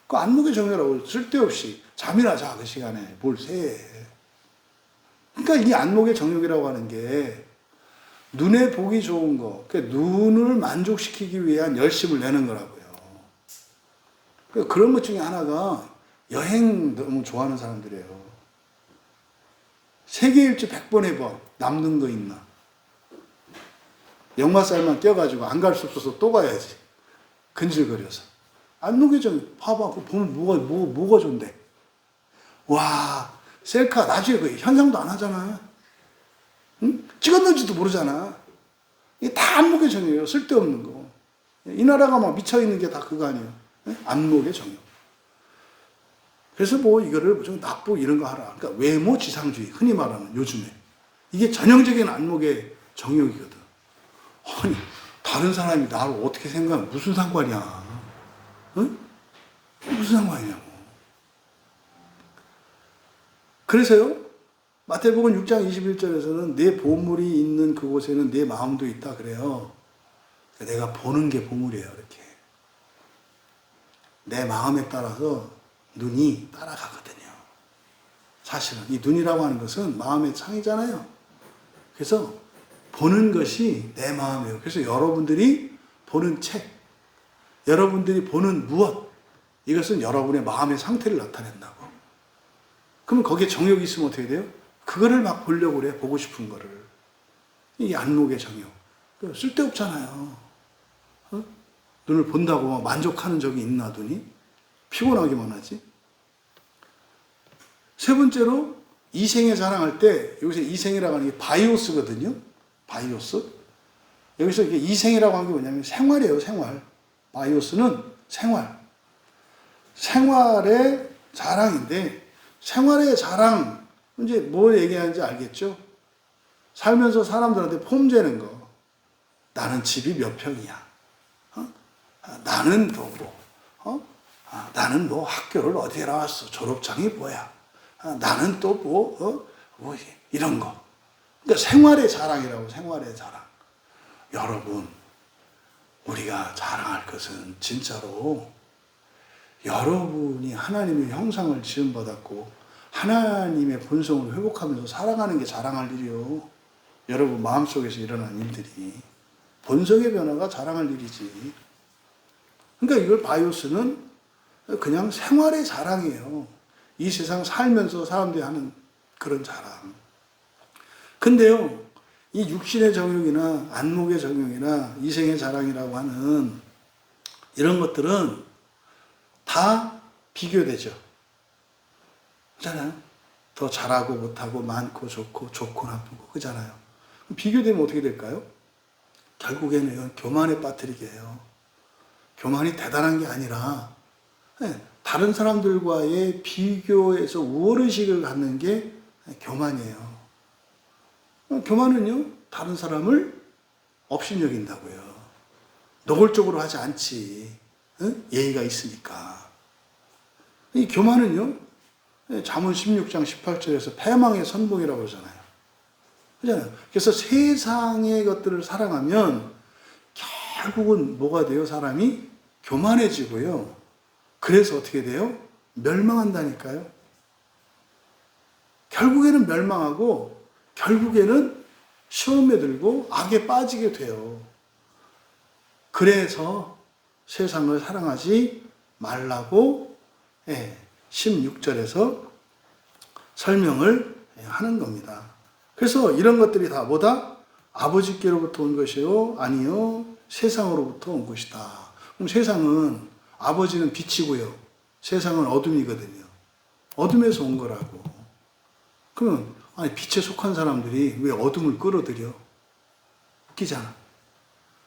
그 안목의 정욕이라고 쓸데없이 잠이나 자, 그 시간에 뭘 세. 그러니까 이 안목의 정욕이라고 하는 게 눈에 보기 좋은 거, 그러니까 눈을 만족시키기 위한 열심을 내는 거라고요. 그러니까 그런 것 중에 하나가 여행 너무 좋아하는 사람들이에요. 세계 일주 100번 해봐. 남는 거 있나? 역마살만 껴가지고 안 갈 수 없어서 또 가야지. 근질거려서. 안목의 정욕, 봐봐. 그거 보면 뭐가 좋은데? 와, 셀카 나중에 그 현상도 안 하잖아. 응? 찍었는지도 모르잖아. 이게 다 안목의 정욕이에요. 쓸데없는 거. 이 나라가 막 미쳐있는 게 다 그거 아니에요. 안목의 정욕. 그래서 뭐 이거를 좀 나쁘고 이런 거 하라. 그러니까 외모 지상주의, 흔히 말하는 요즘에. 이게 전형적인 안목의 정욕이거든. 다른 사람이 나를 어떻게 생각하면 무슨 상관이야. 응? 무슨 상관이냐고. 그래서요, 마태복음 6장 21절에서는 내 보물이 있는 그곳에는 내 마음도 있다 그래요. 내가 보는 게 보물이에요, 이렇게. 내 마음에 따라서 눈이 따라가거든요. 사실은 이 눈이라고 하는 것은 마음의 창이잖아요. 그래서 보는 것이 내 마음이에요. 그래서 여러분들이 보는 책, 여러분들이 보는 무엇, 이것은 여러분의 마음의 상태를 나타낸다고. 그러면 거기에 정욕이 있으면 어떻게 돼요? 그거를 막 보려고 그래, 보고 싶은 거를. 이게 안목의 정욕. 쓸데없잖아요. 눈을 본다고 막 만족하는 적이 있나, 눈이? 피곤하기만 하지. 세 번째로, 이생에 자랑할 때, 여기서 이생이라고 하는 게 바이오스거든요. 바이오스. 여기서 이게 이생이라고 하는 게 뭐냐면 생활이에요, 생활. 바이오스는 생활. 생활의 자랑인데, 생활의 자랑, 이제 뭐 얘기하는지 알겠죠? 살면서 사람들한테 폼재는 거. 나는 집이 몇 평이야. 나는 나는 뭐 학교를 어디에 나왔어. 졸업장이 뭐야. 나는 또 이런 거. 그러니까 생활의 자랑이라고, 생활의 자랑. 여러분, 우리가 자랑할 것은 진짜로 여러분이 하나님의 형상을 지음받았고 하나님의 본성을 회복하면서 살아가는 게 자랑할 일이요. 여러분 마음속에서 일어난 일들이. 본성의 변화가 자랑할 일이지. 그러니까 이걸 바이오스는 그냥 생활의 자랑이에요. 이 세상 살면서 사람들이 하는 그런 자랑. 근데요, 이 육신의 정욕이나 안목의 정욕이나 이생의 자랑이라고 하는 이런 것들은 다 비교되죠. 그렇잖아요. 더 잘하고 못하고 많고 좋고 좋고 나쁘고 그잖아요. 비교되면 어떻게 될까요? 결국에는 교만에 빠뜨리게 해요. 교만이 대단한 게 아니라 다른 사람들과의 비교에서 우월의식을 갖는 게 교만이에요. 교만은요, 다른 사람을 업신여긴다고요. 노골적으로 하지 않지. 예의가 있으니까. 이 교만은요, 잠언 16장 18절에서 패망의 선봉이라고 그러잖아요. 그렇잖아요. 그래서 세상의 것들을 사랑하면 결국은 뭐가 돼요? 사람이 교만해지고요. 그래서 어떻게 돼요? 멸망한다니까요. 결국에는 멸망하고 결국에는 시험에 들고 악에 빠지게 돼요. 그래서 세상을 사랑하지 말라고 16절에서 설명을 하는 겁니다. 그래서 이런 것들이 다 뭐다? 아버지께로부터 온 것이요? 아니요. 세상으로부터 온 것이다. 그럼 세상은, 아버지는 빛이고요. 세상은 어둠이거든요. 어둠에서 온 거라고. 그럼 아니 빛에 속한 사람들이 왜 어둠을 끌어들여? 웃기잖아.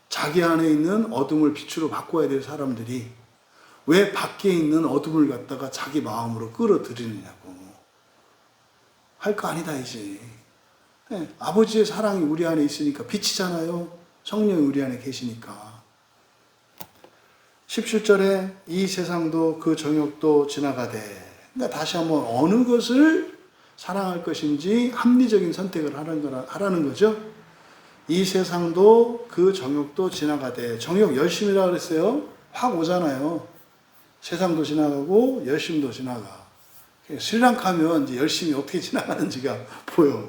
자기 안에 있는 어둠을 빛으로 바꿔야 될 사람들이 왜 밖에 있는 어둠을 갖다가 자기 마음으로 끌어들이느냐고. 할 거 아니다 이제. 아버지의 사랑이 우리 안에 있으니까 빛이잖아요. 성령이 우리 안에 계시니까. 17절에 이 세상도 그 정욕도 지나가되. 그러니까 다시 한번 어느 것을 사랑할 것인지 합리적인 선택을 하라는 거죠. 이 세상도 그 정욕도 지나가되. 정욕 열심이라 그랬어요. 확 오잖아요. 세상도 지나가고 열심도 지나가. 스리랑카 하면 이제 열심히 어떻게 지나가는지가 보여.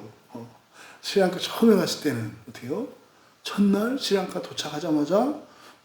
스리랑카 처음에 갔을 때는 어때요? 첫날 스리랑카 도착하자마자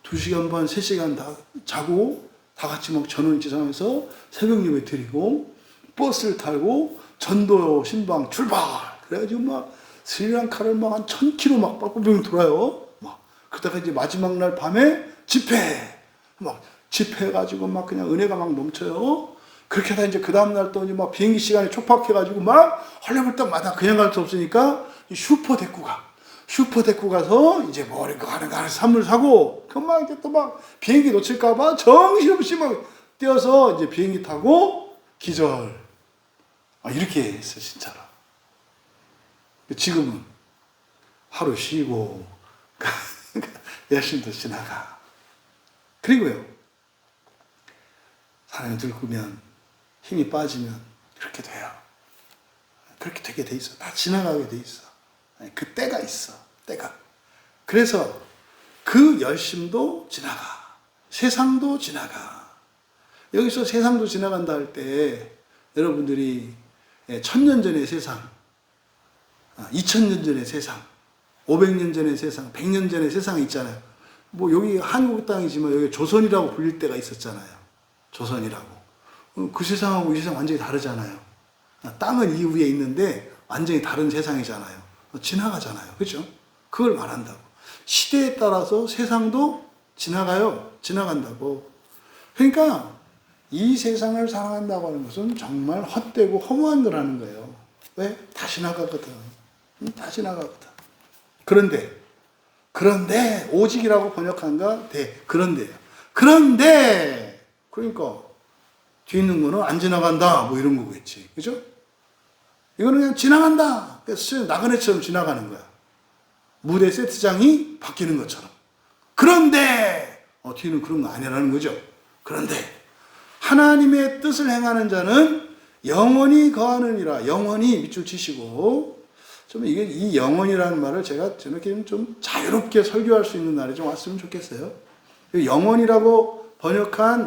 2시간 반, 3시간 다 자고 다 같이 막 전원 지상에서 새벽 예배 드리고 버스를 타고 전도 신방 출발! 그래가지고 막 스리랑카를 막 한 1000km 막 빡빡병 돌아요. 막 그러다가 이제 마지막 날 밤에 집회! 막 집회해가지고 막 그냥 은혜가 막 넘쳐요. 그렇게 하다 이제 그 다음날 또 이제 막 비행기 시간이 촉박해가지고 막 헐레벌떡마다 그냥 갈 수 없으니까 슈퍼 데리고 가. 슈퍼 데리고 가서 이제 뭐 이거 하는 선물 사고, 그만 이제 또 막 비행기 놓칠까봐 정신없이 막 뛰어서 이제 비행기 타고 기절. 이렇게 했어, 진짜로. 지금은 하루 쉬고, 열심도 지나가. 그리고요, 사람이 늙으면, 힘이 빠지면 그렇게 돼요. 그렇게 되게 돼 있어. 다 지나가게 돼 있어. 그 때가 있어. 때가. 그래서 그 열심도 지나가. 세상도 지나가. 여기서 세상도 지나간다 할 때 여러분들이 1000년 전의 세상, 2000년 전의 세상, 500년 전의 세상, 100년 전의 세상이 있잖아요. 뭐 여기 한국 땅이지만 여기 조선이라고 불릴 때가 있었잖아요. 조선이라고. 그 세상하고 이 세상 완전히 다르잖아요. 땅은 이 위에 있는데 완전히 다른 세상이잖아요. 지나가잖아요. 그렇죠? 그걸 말한다고. 시대에 따라서 세상도 지나가요. 지나간다고. 그러니까 이 세상을 사랑한다고 하는 것은 정말 헛되고 허무한 거라는 거예요. 왜? 다 지나가거든. 다 지나가거든. 그런데 오직이라고 번역한가? 그런데 그러니까 뒤에 있는 거는 안 지나간다 뭐 이런 거겠지. 그죠? 이거는 그냥 지나간다. 그래서 나그네처럼 지나가는 거야. 무대 세트장이 바뀌는 것처럼. 그런데 뒤는 그런 거 아니라는 거죠. 그런데 하나님의 뜻을 행하는 자는 영원히 거하느니라. 영원히 밑줄 치시고, 좀 이게 이 영원이라는 말을 제가 저렇게 좀 자유롭게 설교할 수 있는 날이 좀 왔으면 좋겠어요. 영원이라고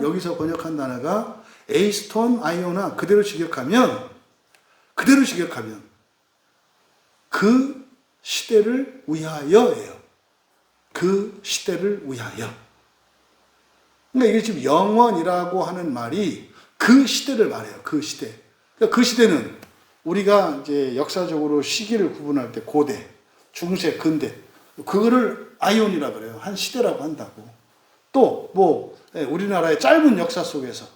여기서 번역한 단어가 에이스톤 아이오나 그대로 직역하면 그 시대를 위하여예요. 그 시대를 위하여. 그러니까 이게 지금 영원이라고 하는 말이 그 시대를 말해요. 그 시대. 그러니까 그 시대는 우리가 이제 역사적으로 시기를 구분할 때 고대, 중세, 근대, 그거를 아이온이라 그래요. 한 시대라고 한다고. 또 뭐 우리나라의 짧은 역사 속에서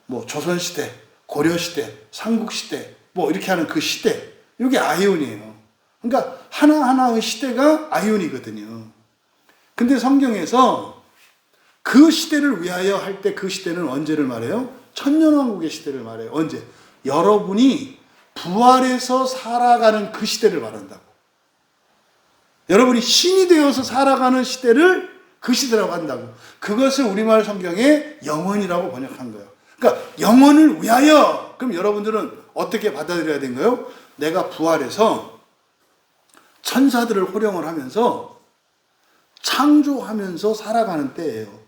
뭐 조선시대, 고려시대, 삼국시대 뭐 이렇게 하는 그 시대, 이게 아이온이에요. 그러니까 하나하나의 시대가 아이온이거든요. 근데 성경에서 그 시대를 위하여 할 때 그 시대는 언제를 말해요? 천년왕국의 시대를 말해요. 언제? 여러분이 부활해서 살아가는 그 시대를 말한다고. 여러분이 신이 되어서 살아가는 시대를 그 시대라고 한다고. 그것을 우리말 성경에 영원이라고 번역한 거예요. 그러니까 영원을 위하여. 그럼 여러분들은 어떻게 받아들여야 되는 거예요? 내가 부활해서 천사들을 호령을 하면서 창조하면서 살아가는 때예요.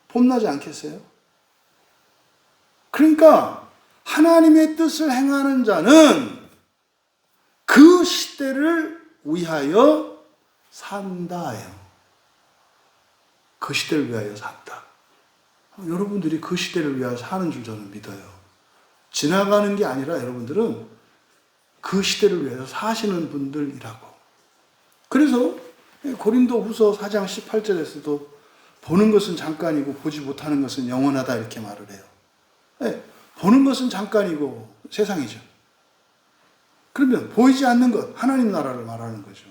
봄나지 않겠어요? 그러니까 하나님의 뜻을 행하는 자는 그 시대를 위하여 산다예요. 그 시대를 위하여 산다. 여러분들이 그 시대를 위하여 사는 줄 저는 믿어요. 지나가는 게 아니라 여러분들은 그 시대를 위해서 사시는 분들이라고. 그래서 고린도 후서 4장 18절에서도 보는 것은 잠깐이고 보지 못하는 것은 영원하다 이렇게 말을 해요. 네, 보는 것은 잠깐이고 세상이죠. 그러면 보이지 않는 것, 하나님 나라를 말하는 거죠.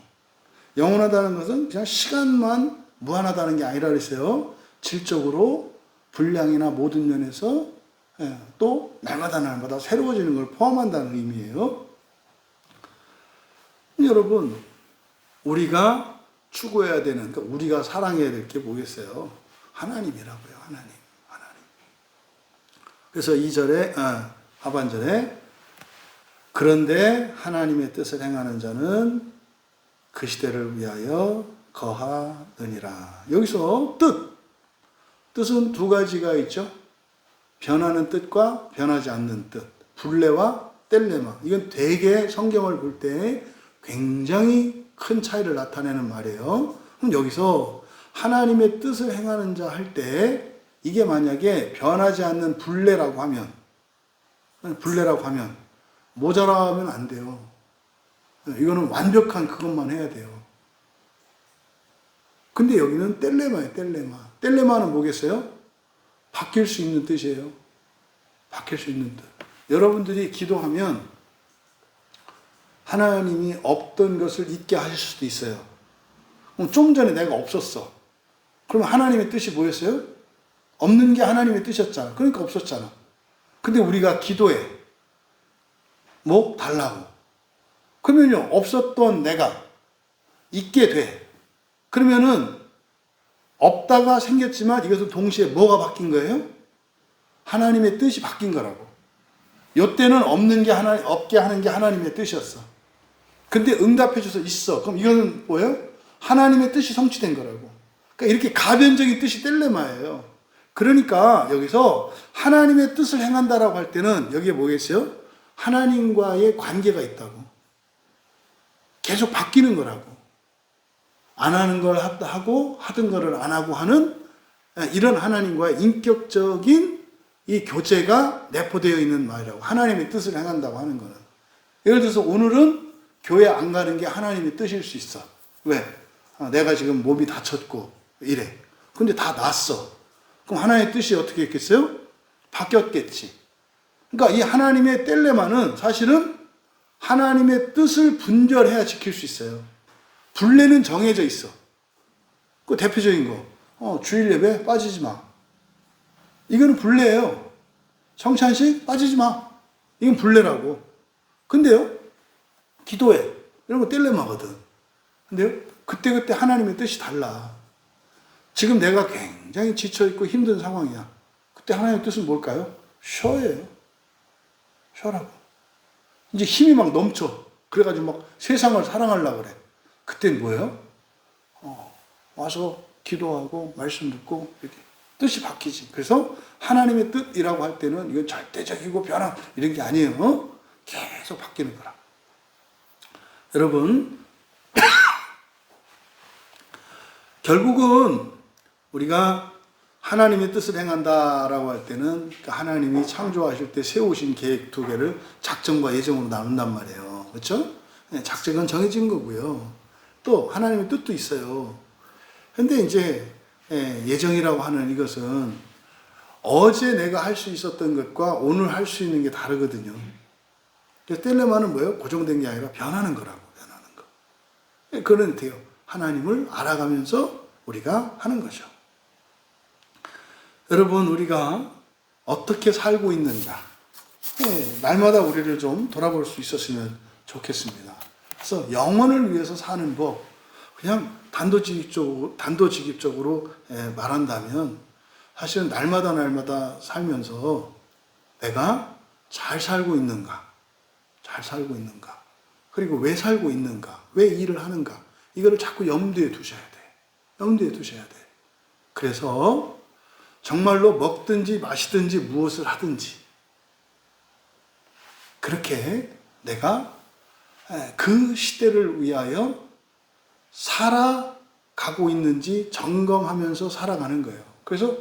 영원하다는 것은 그냥 시간만 무한하다는 게 아니라 그랬어요. 질적으로 분량이나 모든 면에서 또 날마다 새로워지는 걸 포함한다는 의미예요. 여러분, 우리가 추구해야 되는, 그러니까 우리가 사랑해야 될 게 뭐겠어요? 하나님이라고요. 하나님. 그래서 2절에 하반절에 그런데 하나님의 뜻을 행하는 자는 그 시대를 위하여 거하느니라. 여기서 뜻은 두 가지가 있죠. 변하는 뜻과 변하지 않는 뜻. 불레와 뗄레마. 이건 되게 성경을 볼 때 굉장히 큰 차이를 나타내는 말이에요. 그럼 여기서 하나님의 뜻을 행하는 자 할 때 이게 만약에 변하지 않는 불레라고 하면 모자라면 안 돼요. 이거는 완벽한 그것만 해야 돼요. 근데 여기는 뗄레마예요. 뗄레마는 뭐겠어요? 바뀔 수 있는 뜻이에요. 바뀔 수 있는 뜻. 여러분들이 기도하면 하나님이 없던 것을 있게 하실 수도 있어요. 좀 전에 내가 없었어. 그럼 하나님의 뜻이 뭐였어요? 없는 게 하나님의 뜻이었잖아. 그러니까 없었잖아. 근데 우리가 기도해. 뭐? 달라고. 그러면요, 없었던 내가 있게 돼. 그러면은 없다가 생겼지만 이것은 동시에 뭐가 바뀐 거예요? 하나님의 뜻이 바뀐 거라고. 요때는 없는 게 없게 하는 게 하나님의 뜻이었어. 근데 응답해줘서 있어. 그럼 이거는 뭐예요? 하나님의 뜻이 성취된 거라고. 그러니까 이렇게 가변적인 뜻이 뗄레마예요. 그러니까 여기서 하나님의 뜻을 행한다라고 할 때는 여기에 뭐겠어요? 하나님과의 관계가 있다고. 계속 바뀌는 거라고. 안 하는 걸 하고 하던 거를 안 하고 하는 이런 하나님과의 인격적인 이 교제가 내포되어 있는 말이라고. 하나님의 뜻을 행한다고 하는 거는. 예를 들어서 오늘은 교회 안 가는 게 하나님의 뜻일 수 있어. 왜? 내가 지금 몸이 다쳤고 이래. 근데 다 낫어. 그럼 하나님의 뜻이 어떻게 했겠어요? 바뀌었겠지. 그러니까 이 하나님의 뗄레마는 사실은 하나님의 뜻을 분별해야 지킬 수 있어요. 분례는 정해져 있어. 그 대표적인 거. 주일 예배 빠지지 마. 이거는 분례예요. 성찬식 빠지지 마. 이건 분례라고. 근데요, 기도해. 이런 거 뗄레마거든. 근데요, 그때그때 하나님의 뜻이 달라. 지금 내가 굉장히 지쳐있고 힘든 상황이야. 그때 하나님의 뜻은 뭘까요? 쉬어예요. 쉬어라고. 이제 힘이 막 넘쳐. 그래가지고 막 세상을 사랑하려고 그래. 그땐 뭐예요? 와서 기도하고 말씀 듣고 이렇게 뜻이 바뀌지. 그래서 하나님의 뜻이라고 할 때는 이건 절대적이고 변화 이런 게 아니에요. 계속 바뀌는 거라. 여러분, 결국은 우리가 하나님의 뜻을 행한다라고 할 때는 하나님이 창조하실 때 세우신 계획 두 개를 작정과 예정으로 나눈단 말이에요. 그렇죠? 작정은 정해진 거고요. 또 하나님의 뜻도 있어요. 근데 이제 예정이라고 하는 이것은 어제 내가 할 수 있었던 것과 오늘 할 수 있는 게 다르거든요. 그래서 뗄레마는 뭐예요? 고정된 게 아니라 변하는 거라고. 변하는 거. 그런 돼요. 하나님을 알아가면서 우리가 하는 거죠. 여러분, 우리가 어떻게 살고 있는가, 날마다 우리를 좀 돌아볼 수 있었으면 좋겠습니다. 그래서 영혼을 위해서 사는 법, 그냥 단도직입적으로 말한다면 사실은 날마다 살면서 내가 잘 살고 있는가, 그리고 왜 살고 있는가, 왜 일을 하는가, 이거를 자꾸 염두에 두셔야 돼. 그래서 정말로 먹든지 마시든지 무엇을 하든지 그렇게 내가 그 시대를 위하여 살아가고 있는지 점검하면서 살아가는 거예요. 그래서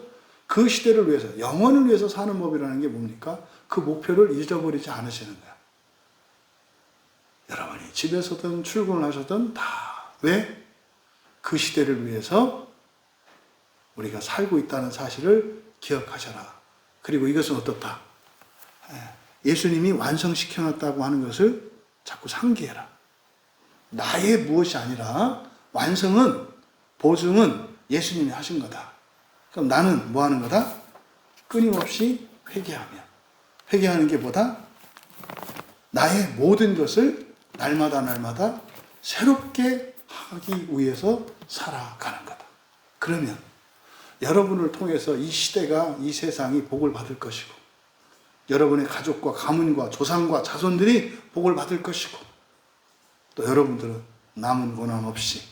그 시대를 위해서, 영혼을 위해서 사는 법이라는 게 뭡니까? 그 목표를 잊어버리지 않으시는 거예요. 여러분이 집에서든 출근을 하셔든 다 왜? 그 시대를 위해서 우리가 살고 있다는 사실을 기억하셔라. 그리고 이것은 어떻다? 예수님이 완성시켜놨다고 하는 것을 자꾸 상기해라. 나의 무엇이 아니라 완성은, 보증은 예수님이 하신 거다. 그럼 나는 뭐 하는 거다? 끊임없이 회개하는 게 뭐다? 나의 모든 것을 날마다 새롭게 하기 위해서 살아가는 거다. 그러면 여러분을 통해서 이 시대가, 이 세상이 복을 받을 것이고, 여러분의 가족과 가문과 조상과 자손들이 복을 받을 것이고, 또 여러분들은 남은 고난 없이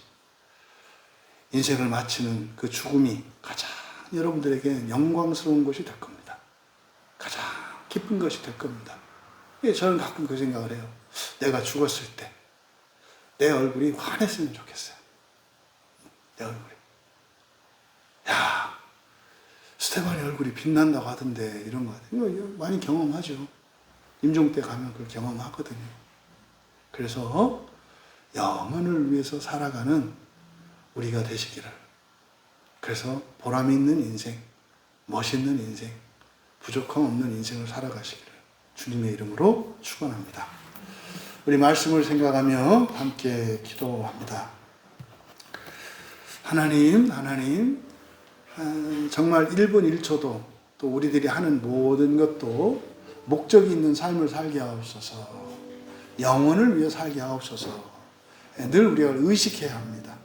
인생을 마치는 그 죽음이 가장 여러분들에게 영광스러운 것이 될 겁니다. 가장 기쁜 것이 될 겁니다. 저는 가끔 그 생각을 해요. 내가 죽었을 때 내 얼굴이 환했으면 좋겠어요. 내 얼굴이. 야, 스테반의 얼굴이 빛난다고 하던데, 이런 거 이거 많이 경험하죠. 임종 때 가면 그걸 경험하거든요. 그래서 영혼을 위해서 살아가는 우리가 되시기를, 그래서 보람 있는 인생, 멋있는 인생, 부족함 없는 인생을 살아가시기를 주님의 이름으로 축원합니다. 우리 말씀을 생각하며 함께 기도합니다. 하나님, 정말 1분 1초도 또 우리들이 하는 모든 것도 목적이 있는 삶을 살게 하옵소서. 영혼을 위해 살게 하옵소서. 늘 우리가 의식해야 합니다.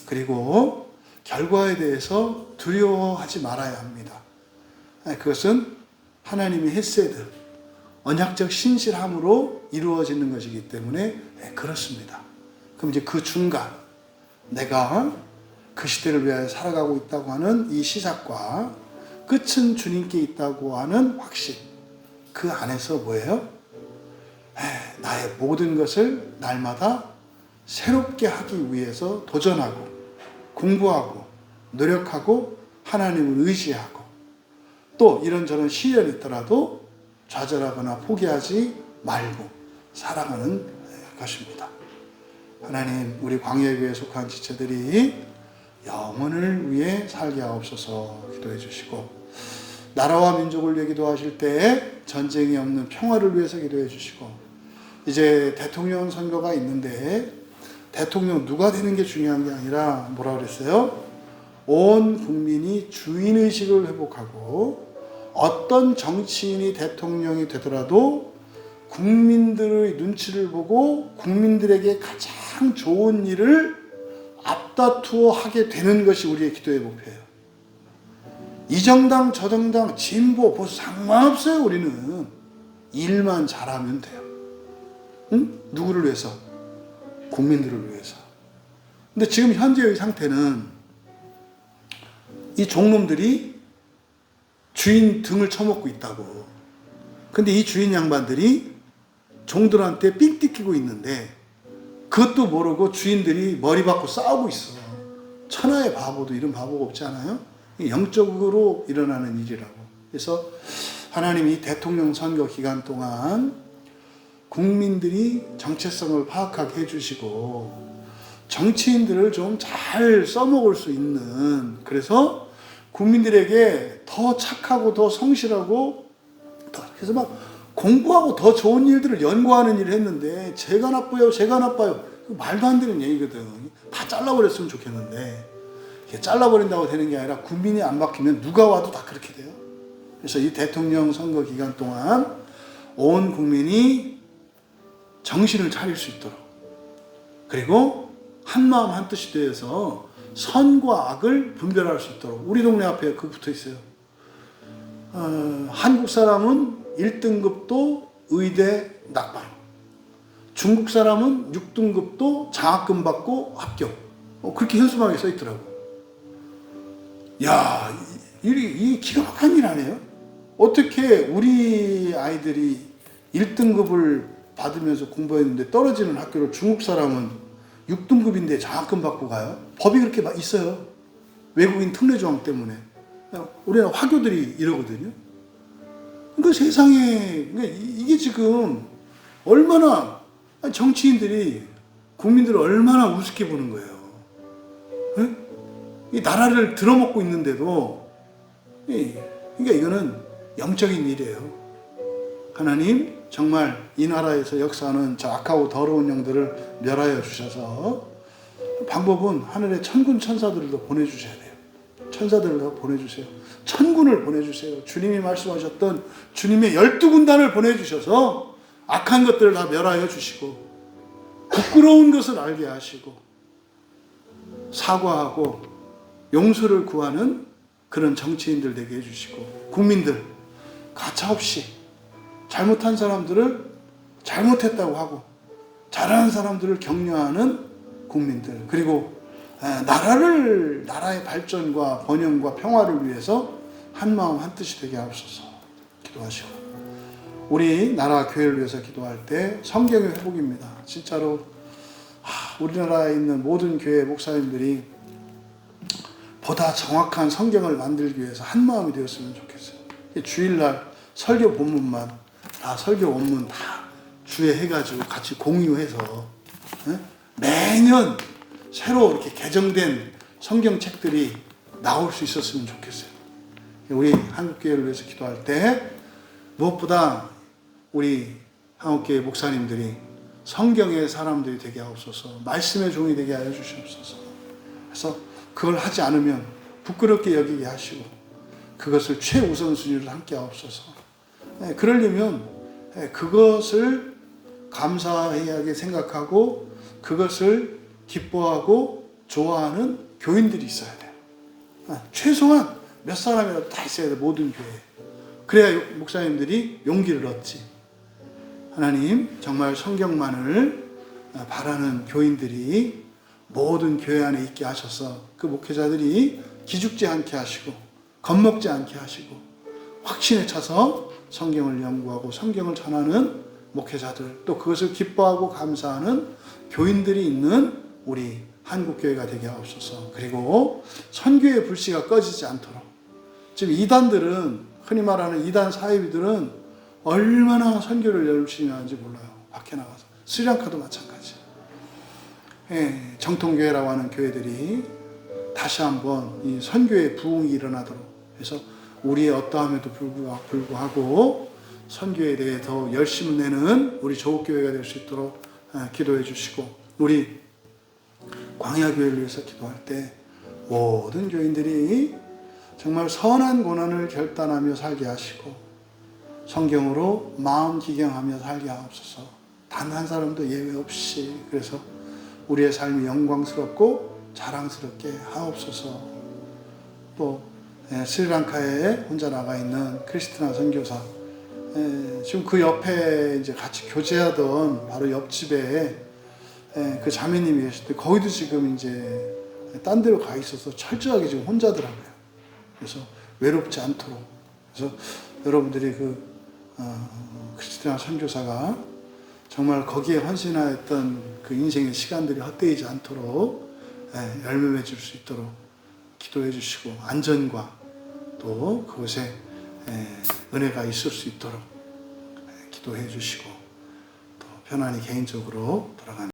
그리고 결과에 대해서 두려워하지 말아야 합니다. 그것은 하나님의 헤세드, 언약적 신실함으로 이루어지는 것이기 때문에 그렇습니다. 그럼 이제 그 중간, 내가 그 시대를 위하여 살아가고 있다고 하는 이 시작과 끝은 주님께 있다고 하는 확신, 그 안에서 뭐예요? 나의 모든 것을 날마다 새롭게 하기 위해서 도전하고 공부하고 노력하고 하나님을 의지하고, 또 이런저런 시련이 있더라도 좌절하거나 포기하지 말고 살아가는 것입니다. 하나님, 우리 광야교회에 속한 지체들이 영혼을 위해 살게 하옵소서 기도해 주시고, 나라와 민족을 위해 기도하실 때 전쟁이 없는 평화를 위해서 기도해 주시고, 이제 대통령 선거가 있는데 대통령 누가 되는 게 중요한 게 아니라 뭐라 그랬어요? 온 국민이 주인의식을 회복하고, 어떤 정치인이 대통령이 되더라도 국민들의 눈치를 보고 국민들에게 가장 좋은 일을 앞다투어 하게 되는 것이 우리의 기도의 목표예요. 이 정당 저 정당 진보 보수 상관없어요. 우리는 일만 잘하면 돼요. 응? 누구를 위해서? 국민들을 위해서. 근데 지금 현재의 상태는 이 종놈들이 주인 등을 쳐먹고 있다고. 근데 이 주인 양반들이 종들한테 삥 뜯기고 있는데 그것도 모르고 주인들이 머리 받고 싸우고 있어. 천하의 바보도 이런 바보가 없지 않아요? 영적으로 일어나는 일이라고. 그래서 하나님이 대통령 선거 기간 동안 국민들이 정체성을 파악하게 해주시고 정치인들을 좀 잘 써먹을 수 있는, 그래서 국민들에게 더 착하고 더 성실하고 그래서 막 공부하고 더 좋은 일들을 연구하는 일을 했는데 제가 나빠요. 말도 안 되는 얘기거든. 다 잘라버렸으면 좋겠는데 이렇게 잘라버린다고 되는 게 아니라 국민이 안 바뀌면 누가 와도 다 그렇게 돼요. 그래서 이 대통령 선거 기간 동안 온 국민이 정신을 차릴 수 있도록, 그리고 한마음 한뜻이 되어서 선과 악을 분별할 수 있도록. 우리 동네 앞에 그거 붙어 있어요. 한국 사람은 1등급도 의대 낙방, 중국 사람은 6등급도 장학금 받고 합격. 그렇게 현수막에 써 있더라고. 야, 이 기가 막힌 일 아니에요? 어떻게 우리 아이들이 1등급을 받으면서 공부했는데 떨어지는 학교를 중국 사람은 6등급인데 장학금 받고 가요? 법이 그렇게 있어요. 외국인 특례조항 때문에. 우리나라 화교들이 이러거든요. 그러니까 세상에, 그러니까 이게 지금 얼마나, 정치인들이 국민들을 얼마나 우습게 보는 거예요. 네? 이 나라를 들어먹고 있는데도, 그러니까 이거는 영적인 일이에요. 하나님 정말 이 나라에서 역사하는 저 악하고 더러운 영들을 멸하여 주셔서, 방법은 하늘에 천군 천사들을 더 보내주셔야 돼요. 천사들을 더 보내주세요. 천군을 보내주세요. 주님이 말씀하셨던 주님의 12군단을 보내주셔서 악한 것들을 다 멸하여 주시고, 부끄러운 것을 알게 하시고, 사과하고 용서를 구하는 그런 정치인들 되게 해주시고, 국민들 가차없이 잘못한 사람들을 잘못했다고 하고 잘하는 사람들을 격려하는 국민들, 그리고 나라의 발전과 번영과 평화를 위해서 한마음 한뜻이 되게 하옵소서. 기도하시고, 우리 나라 교회를 위해서 기도할 때 성경의 회복입니다. 진짜로 우리나라에 있는 모든 교회 목사님들이 보다 정확한 성경을 만들기 위해서 한마음이 되었으면 좋겠어요. 주일날 설교 본문만 다, 설교 원문 다 주에 해가지고 같이 공유해서 매년 새로 이렇게 개정된 성경책들이 나올 수 있었으면 좋겠어요. 우리 한국교회를 위해서 기도할 때 무엇보다 우리 한국교회 목사님들이 성경의 사람들이 되게 하옵소서, 말씀의 종이 되게 하여 주시옵소서. 그래서 그걸 하지 않으면 부끄럽게 여기게 하시고, 그것을 최우선순위로 함께 하옵소서. 그러려면 그것을 감사하게 생각하고 그것을 기뻐하고 좋아하는 교인들이 있어야 돼요. 최소한 몇 사람이라도 다 있어야 돼요. 모든 교회에. 그래야 목사님들이 용기를 얻지. 하나님 정말 성경만을 바라는 교인들이 모든 교회 안에 있게 하셔서 그 목회자들이 기죽지 않게 하시고 겁먹지 않게 하시고 확신에 차서 성경을 연구하고 성경을 전하는 목회자들, 또 그것을 기뻐하고 감사하는 교인들이 있는 우리 한국교회가 되게 하옵소서. 그리고 선교의 불씨가 꺼지지 않도록, 지금 이단들은, 흔히 말하는 이단 사이비들은 얼마나 선교를 열심히 하는지 몰라요. 밖에 나가서. 스리랑카도 마찬가지. 정통교회라고 하는 교회들이 다시 한번 이 선교의 부흥이 일어나도록 해서 우리의 어떠함에도 불구하고 선교에 대해 더 열심을 내는 우리 조국교회가 될 수 있도록 기도해 주시고, 우리 광야교회를 위해서 기도할 때 모든 교인들이 정말 선한 고난을 결단하며 살게 하시고 성경으로 마음 기경하며 살게 하옵소서. 단 한 사람도 예외 없이. 그래서 우리의 삶이 영광스럽고 자랑스럽게 하옵소서. 또 스리랑카에 혼자 나가 있는 크리스티나 선교사, 지금 그 옆에 이제 같이 교제하던 바로 옆집에 그 자매님이 계실 때, 거기도 지금 이제 딴 데로 가 있어서 철저하게 지금 혼자더라고요. 그래서 외롭지 않도록. 그래서 여러분들이 크리스티나 선교사가 정말 거기에 헌신하였던 그 인생의 시간들이 헛되이지 않도록 열매 맺을 수 있도록 기도해 주시고, 안전과 또 그곳에 은혜가 있을 수 있도록 기도해 주시고, 또 편안히 개인적으로 돌아가는